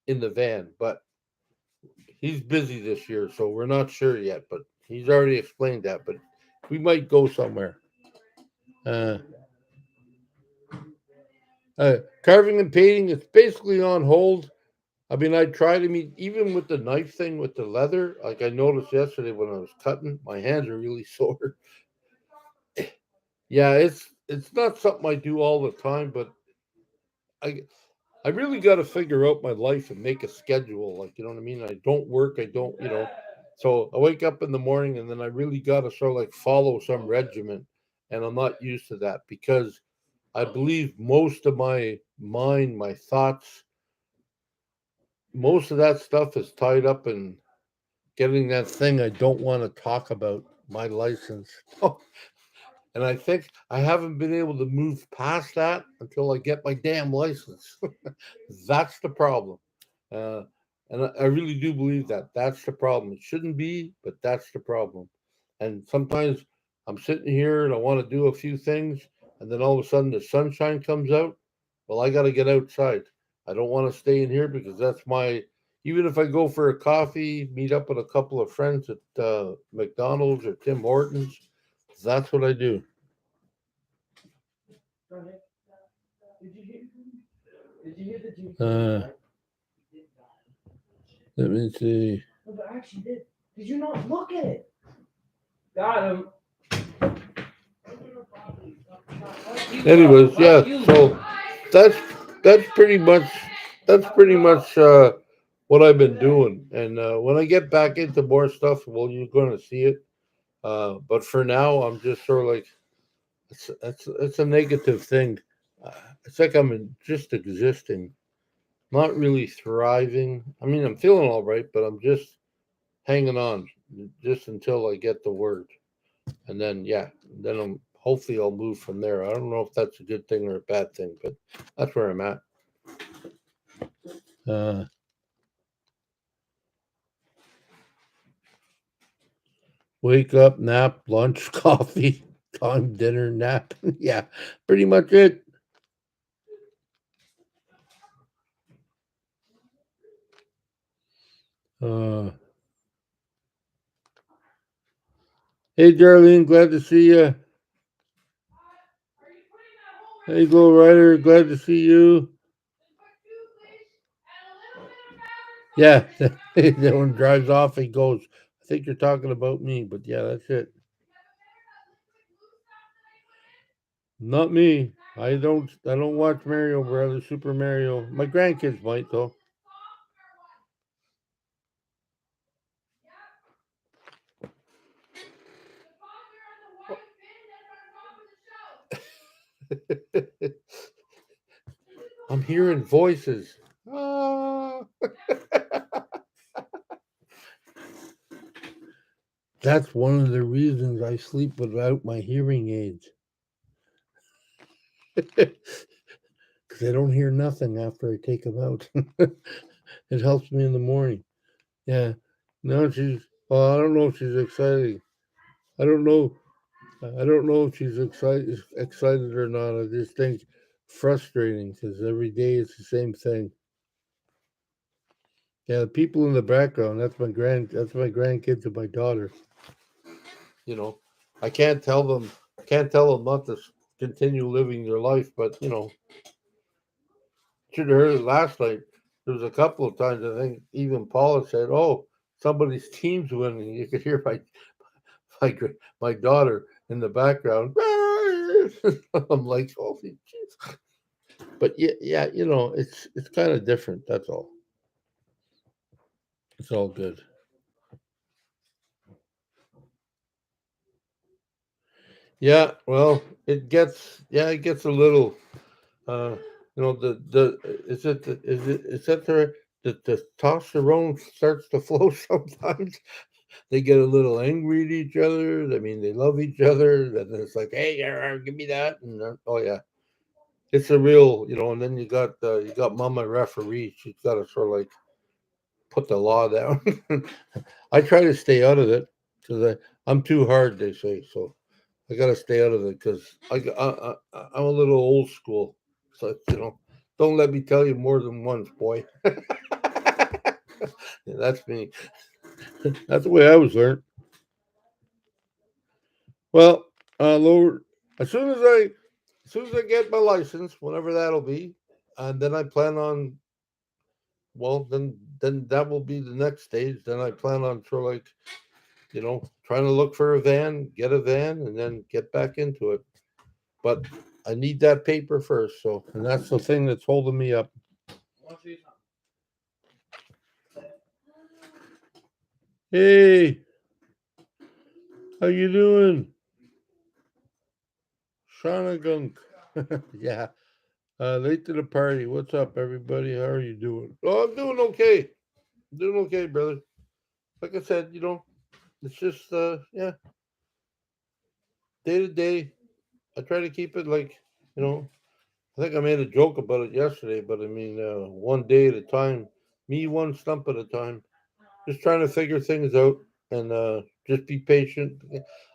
in the van, but he's busy this year, so we're not sure yet. But he's already explained that. But we might go somewhere. Uh, Carving and painting, it's basically on hold. I mean, I try to meet even with the knife thing with the leather. Like I noticed yesterday when I was cutting, my hands are really sore. Yeah, it's not something I do all the time, but I I really got to figure out my life and make a schedule. Like you know what I mean. I don't work. I don't So I wake up in the morning and then I really got to sort of like follow some regimen, and I'm not used to that because I believe most of my mind, my thoughts, most of that stuff is tied up in getting that thing I don't want to talk about, my license. And I think I haven't been able to move past that until I get my damn license. That's the problem. Uh, and I really do believe that. That's the problem. It shouldn't be, but that's the problem. And sometimes I'm sitting here and I want to do a few things, and then all of a sudden the sunshine comes out. Well, I got to get outside. I don't want to stay in here because that's my. Even if I go for a coffee, meet up with a couple of friends at McDonald's or Tim Hortons, that's what I do. Uh, Let me see. Anyways, yeah. So that's that's pretty much what I've been doing. And when I get back into more stuff, well, you're going to see it. But for now, I'm just sort of like it's a negative thing. Uh, it's like just existing, not really thriving. I mean, I'm feeling all right, but I'm just hanging on just until I get the word. And then yeah, then I'm hopefully I'll move from there. I don't know if that's a good thing or a bad thing, but that's where I'm at. Uh, Wake up, nap, lunch, coffee, time, dinner, nap. Yeah, pretty much it. Uh, hey, Darlene, glad to see you. Hey, Glow Rider, glad to see you. Yeah, then when drives off, he goes. I think you're talking about me, but yeah, that's it. Not me. I don't watch Mario Brothers, Super Mario. My grandkids might though. I'm hearing voices. Ah. That's one of the reasons I sleep without my hearing aids. Because I don't hear nothing after I take them out. It helps me in the morning. Yeah. No, well, I don't know if she's excited. I don't know. I don't know if she's excited or not. I just think frustrating because every day it's the same thing. Yeah, the people in the background. That's my grandkids and my daughter. You know, I can't tell them not to continue living their life, but should have heard it last night. There was a couple of times I think even Paula said, "Oh, somebody's team's winning." You could hear my daughter in the background. I'm like, "Holy jeez!" But yeah, yeah, it's kind of different. That's all. It's all good. Yeah, well, it gets a little. Uh, the is that the testosterone starts to flow sometimes. They get a little angry at each other. I mean, they love each other, and then it's like, hey, give me that, and oh yeah, it's a real, And then you got Mama referee. She's got to sort of like put the law down. I try to stay out of it because I'm too hard, they say. So I got to stay out of it because I'm a little old school. So, don't let me tell you more than once, boy. Yeah, that's me. That's the way I was learned. Well, Lord, as soon as I, as soon as I get my license, whenever that'll be, and then I plan on, well, then that will be the next stage. Then I plan on sort of like, trying to look for a van, get a van, and then get back into it. But I need that paper first, so and that's the thing that's holding me up. Hey, how you doing, Gunk? Yeah, late to the party. What's up, everybody? How are you doing? Oh, I'm doing okay. Doing okay, brother. Like I said, it's just yeah, day to day. I try to keep it like, you know, I think I made a joke about it yesterday, but I mean, one day at a time, me one stump at a time. Just trying to figure things out and just be patient.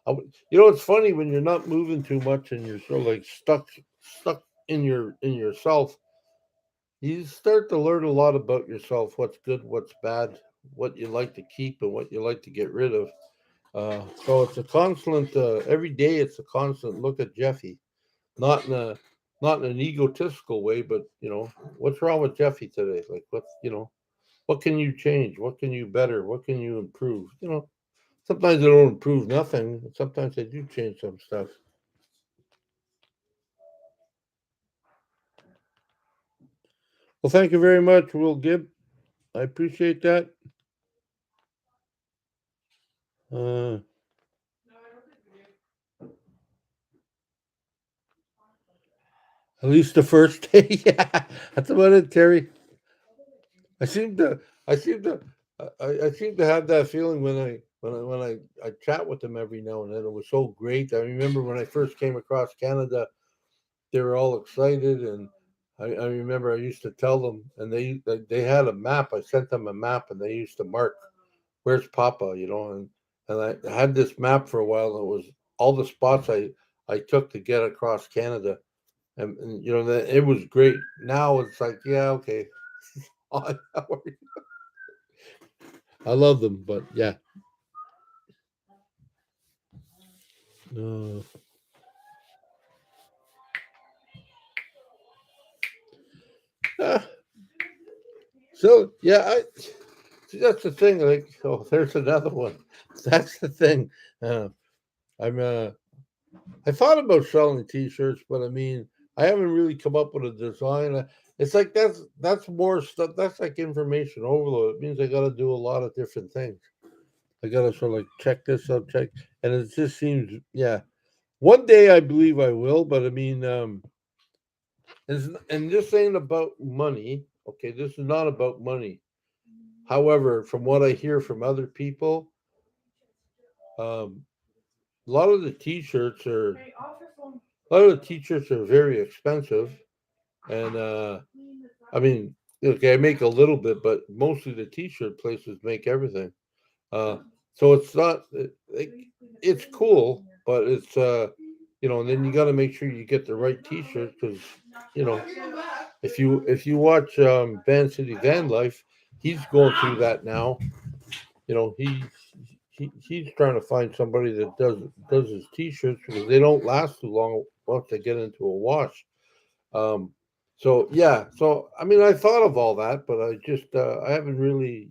It's funny when you're not moving too much and you're sort of like stuck in yourself. You start to learn a lot about yourself. What's good, what's bad, what you like to keep, and what you like to get rid of. So it's a constant. Every day, it's a constant look at Jeffy, not in a not in an egotistical way, but what's wrong with Jeffy today? Like what can you change? What can you better? What can you improve? Sometimes they don't improve nothing. Sometimes they do change some stuff. Well, thank you very much, Will Gibb. I appreciate that. Uh, at least the first day. Yeah, that's about it, Terry. I seem to, I seem to, I seem to have that feeling when I chat with them every now and then. It was so great. I remember when I first came across Canada, they were all excited, and I remember I used to tell them, and they had a map. I sent them a map, and they used to mark where's Papa, and I had this map for a while. And it was all the spots I took to get across Canada, and it was great. Now it's like, yeah, okay, I love them, but yeah. Uh, ah, so yeah, I see that's the thing. Like, oh, there's another one. That's the thing. Uh, I'm I thought about selling T-shirts, but I mean, I haven't really come up with a design. It's like that's more stuff. That's like information overload. It means I got to do a lot of different things. I got to sort of like check this out, check, and it just seems, yeah. One day I believe I will, but I mean, and this ain't about money. Okay, this is not about money. However, from what I hear from other people, a lot of the T-shirts are a lot of the T-shirts are very expensive, and I mean, okay, I make a little bit, but mostly the T-shirt places make everything. Uh, so it's not it's cool, but it's and then you got to make sure you get the right T-shirt because you know if you watch Van City Van Life, he's going through that now. You know he's trying to find somebody that does his T-shirts because they don't last too long once they get into a wash. Um, so yeah, so I mean, I thought of all that, but I just I haven't really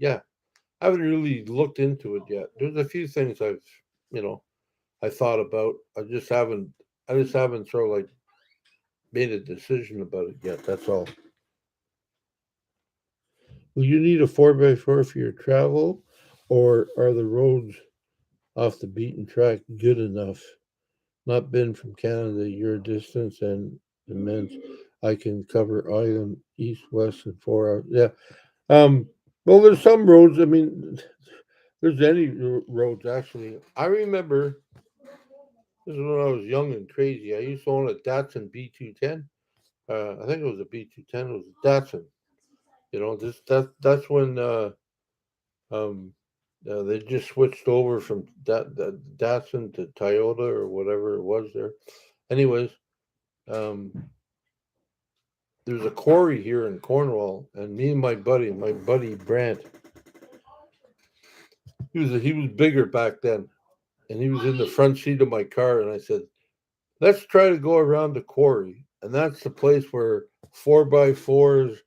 looked into it yet. There's a few things you know, I thought about. I just haven't sort of like made a decision about it yet. That's all. Will you need a 4x4 for your travel, or are the roads off the beaten track good enough? Not been from Canada your distance and immense. I can cover island east, west, and 4 hours. Yeah. Um. Well, there's some roads. I mean, there's any roads actually. I remember this is when I was young and crazy. I used to own a Datsun B210. I think it was a B210. It was a Datsun. That's when um They just switched over from Datsun to Toyota or whatever it was there. Anyways, um, there's a quarry here in Cornwall, and me and my buddy Brant, he was bigger back then, and he was in the front seat of my car, and I said, let's try to go around the quarry. And that's the place where 4x4s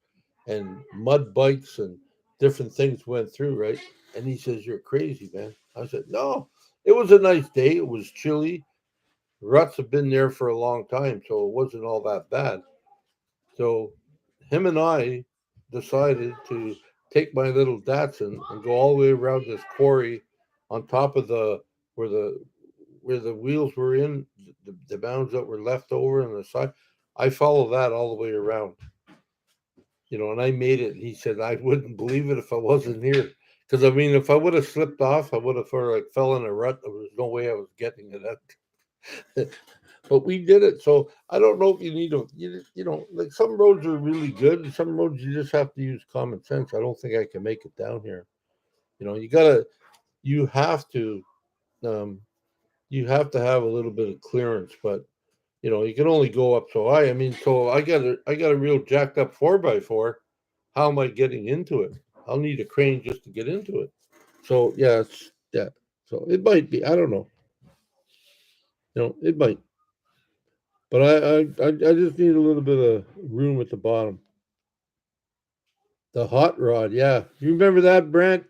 and mud bikes and different things went through, right? And he says, you're crazy, man. I said, no, it was a nice day. It was chilly. Ruts have been there for a long time, so it wasn't all that bad. So him and I decided to take my little Datsun and go all the way around this quarry on top of the where the where the wheels were in the mounds that were left over on the side. I followed that all the way around, and I made it. He said I wouldn't believe it if I wasn't here. Because I mean, if I would have slipped off, I would have sort of like fell in a rut. There was no way I was getting it out. But we did it. So I don't know if you need to, like some roads are really good, and some roads you just have to use common sense. I don't think I can make it down here. You have to, um, you have to have a little bit of clearance, but you can only go up so high. I mean, so I got a real jacked up 4x4. How am I getting into it? I'll need a crane just to get into it. So yeah, yeah. So it might be. I don't know. It might. But I just need a little bit of room at the bottom. The hot rod, yeah. You remember that, Brent?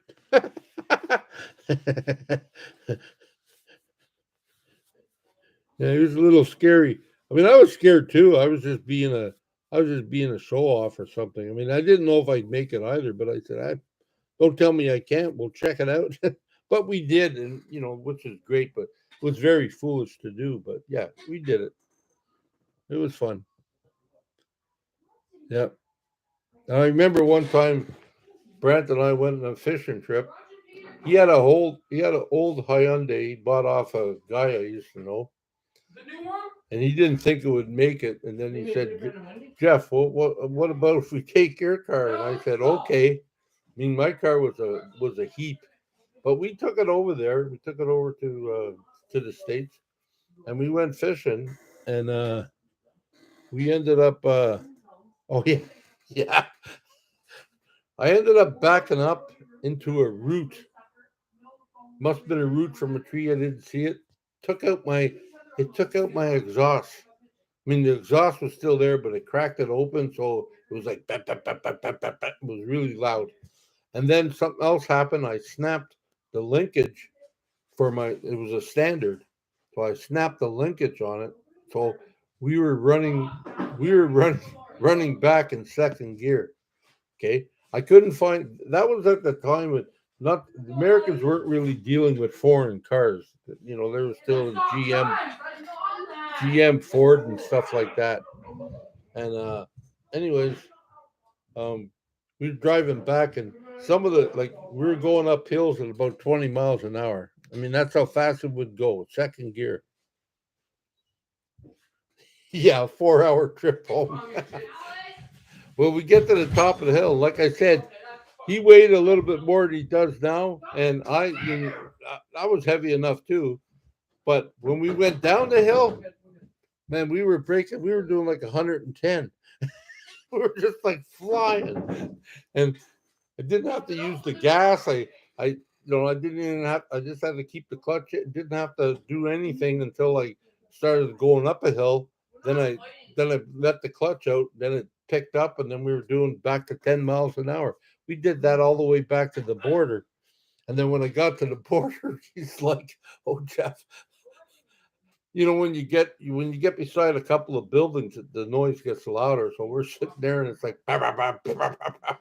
Yeah, it was a little scary. I mean, I was scared too. I was just being a show off or something. I mean, I didn't know if I'd make it either, but I said, don't tell me I can't. We'll check it out. But we did, and which is great, but it was very foolish to do. But yeah, we did it. It was fun. Yeah. I remember one time Brent and I went on a fishing trip. He had an old Hyundai he bought off a guy I used to know, and he didn't think it would make it. And then he said, "Jeff, what about if we take your car?" And I said, "Okay." I mean, my car was a heap, but we took it over there. We took it over to the states, and we went fishing, and we ended up. Oh yeah, yeah. I ended up backing up into a root. Must have been a root from a tree. I didn't see it. Took out my it took out my exhaust. I mean, the exhaust was still there, but it cracked it open, so it was like bap, bap, bap, bap, bap, bap, bap. It was really loud. And then something else happened. I snapped the linkage for my. It was a standard, so I snapped the linkage on it. So we were running, we were running, running back in second gear. Okay, I couldn't find. That was at the time when not the Americans weren't really dealing with foreign cars. They were still in Ford, and stuff like that. And anyways, um, we were driving back, and some of the like we were going up hills at about 20 miles an hour. I mean, that's how fast it would go. Second gear. Yeah, 4 hour trip home. Well, we get to the top of the hill. Like I said, he weighed a little bit more than he does now, and I was heavy enough too. But when we went down the hill, man, we were breaking. We were doing like 110. We were just like flying, and I didn't have to use the gas. I didn't even have. I just had to keep the clutch. It didn't have to do anything until I started going up a hill. Then I then I let the clutch out. Then it picked up, and then we were doing back to 10 miles an hour. We did that all the way back to the border. And then when I got to the border, he's like, "Oh, Jeff, when you get beside a couple of buildings, the noise gets louder. So we're sitting there, and it's like, bah, bah, bah, bah, bah, bah, bah.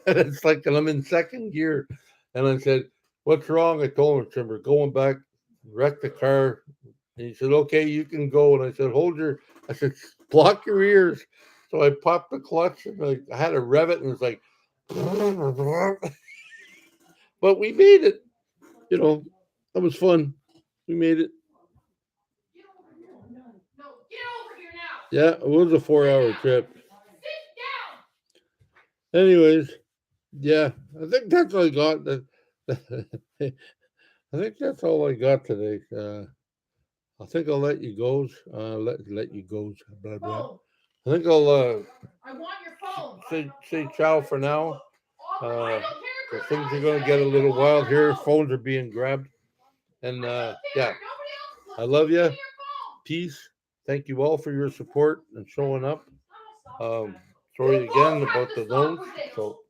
And it's like, and I'm in second gear. And I said, "What's wrong?" I told him, "We're going back, wreck the car." And he said, "Okay, you can go." And I said, I said, "Block your ears." So I popped the clutch, and I had to rev it, and it's like, but we made it. You know, that was fun. We made it. Yeah, it was a 4 hour trip. Anyways, yeah, I think that's all I got. I think that's all I got today. I think I'll let you goes. Let you goes. Blah blah. I think I'll say ciao for now. Uh, 'Cause things are gonna get a little wild here. Phones are being grabbed, and yeah, I love you. Peace. Thank you all for your support and showing up. Um, Sorry again about the nose. So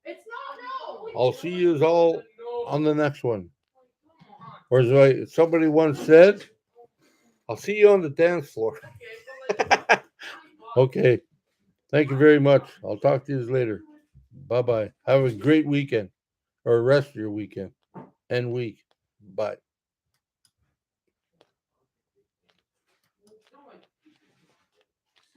I'll see you all on the next one. Or as somebody once said, I'll see you on the dance floor. Okay. Thank you very much. I'll talk to you later. Bye bye. Have a great weekend or rest of your weekend and week. Bye.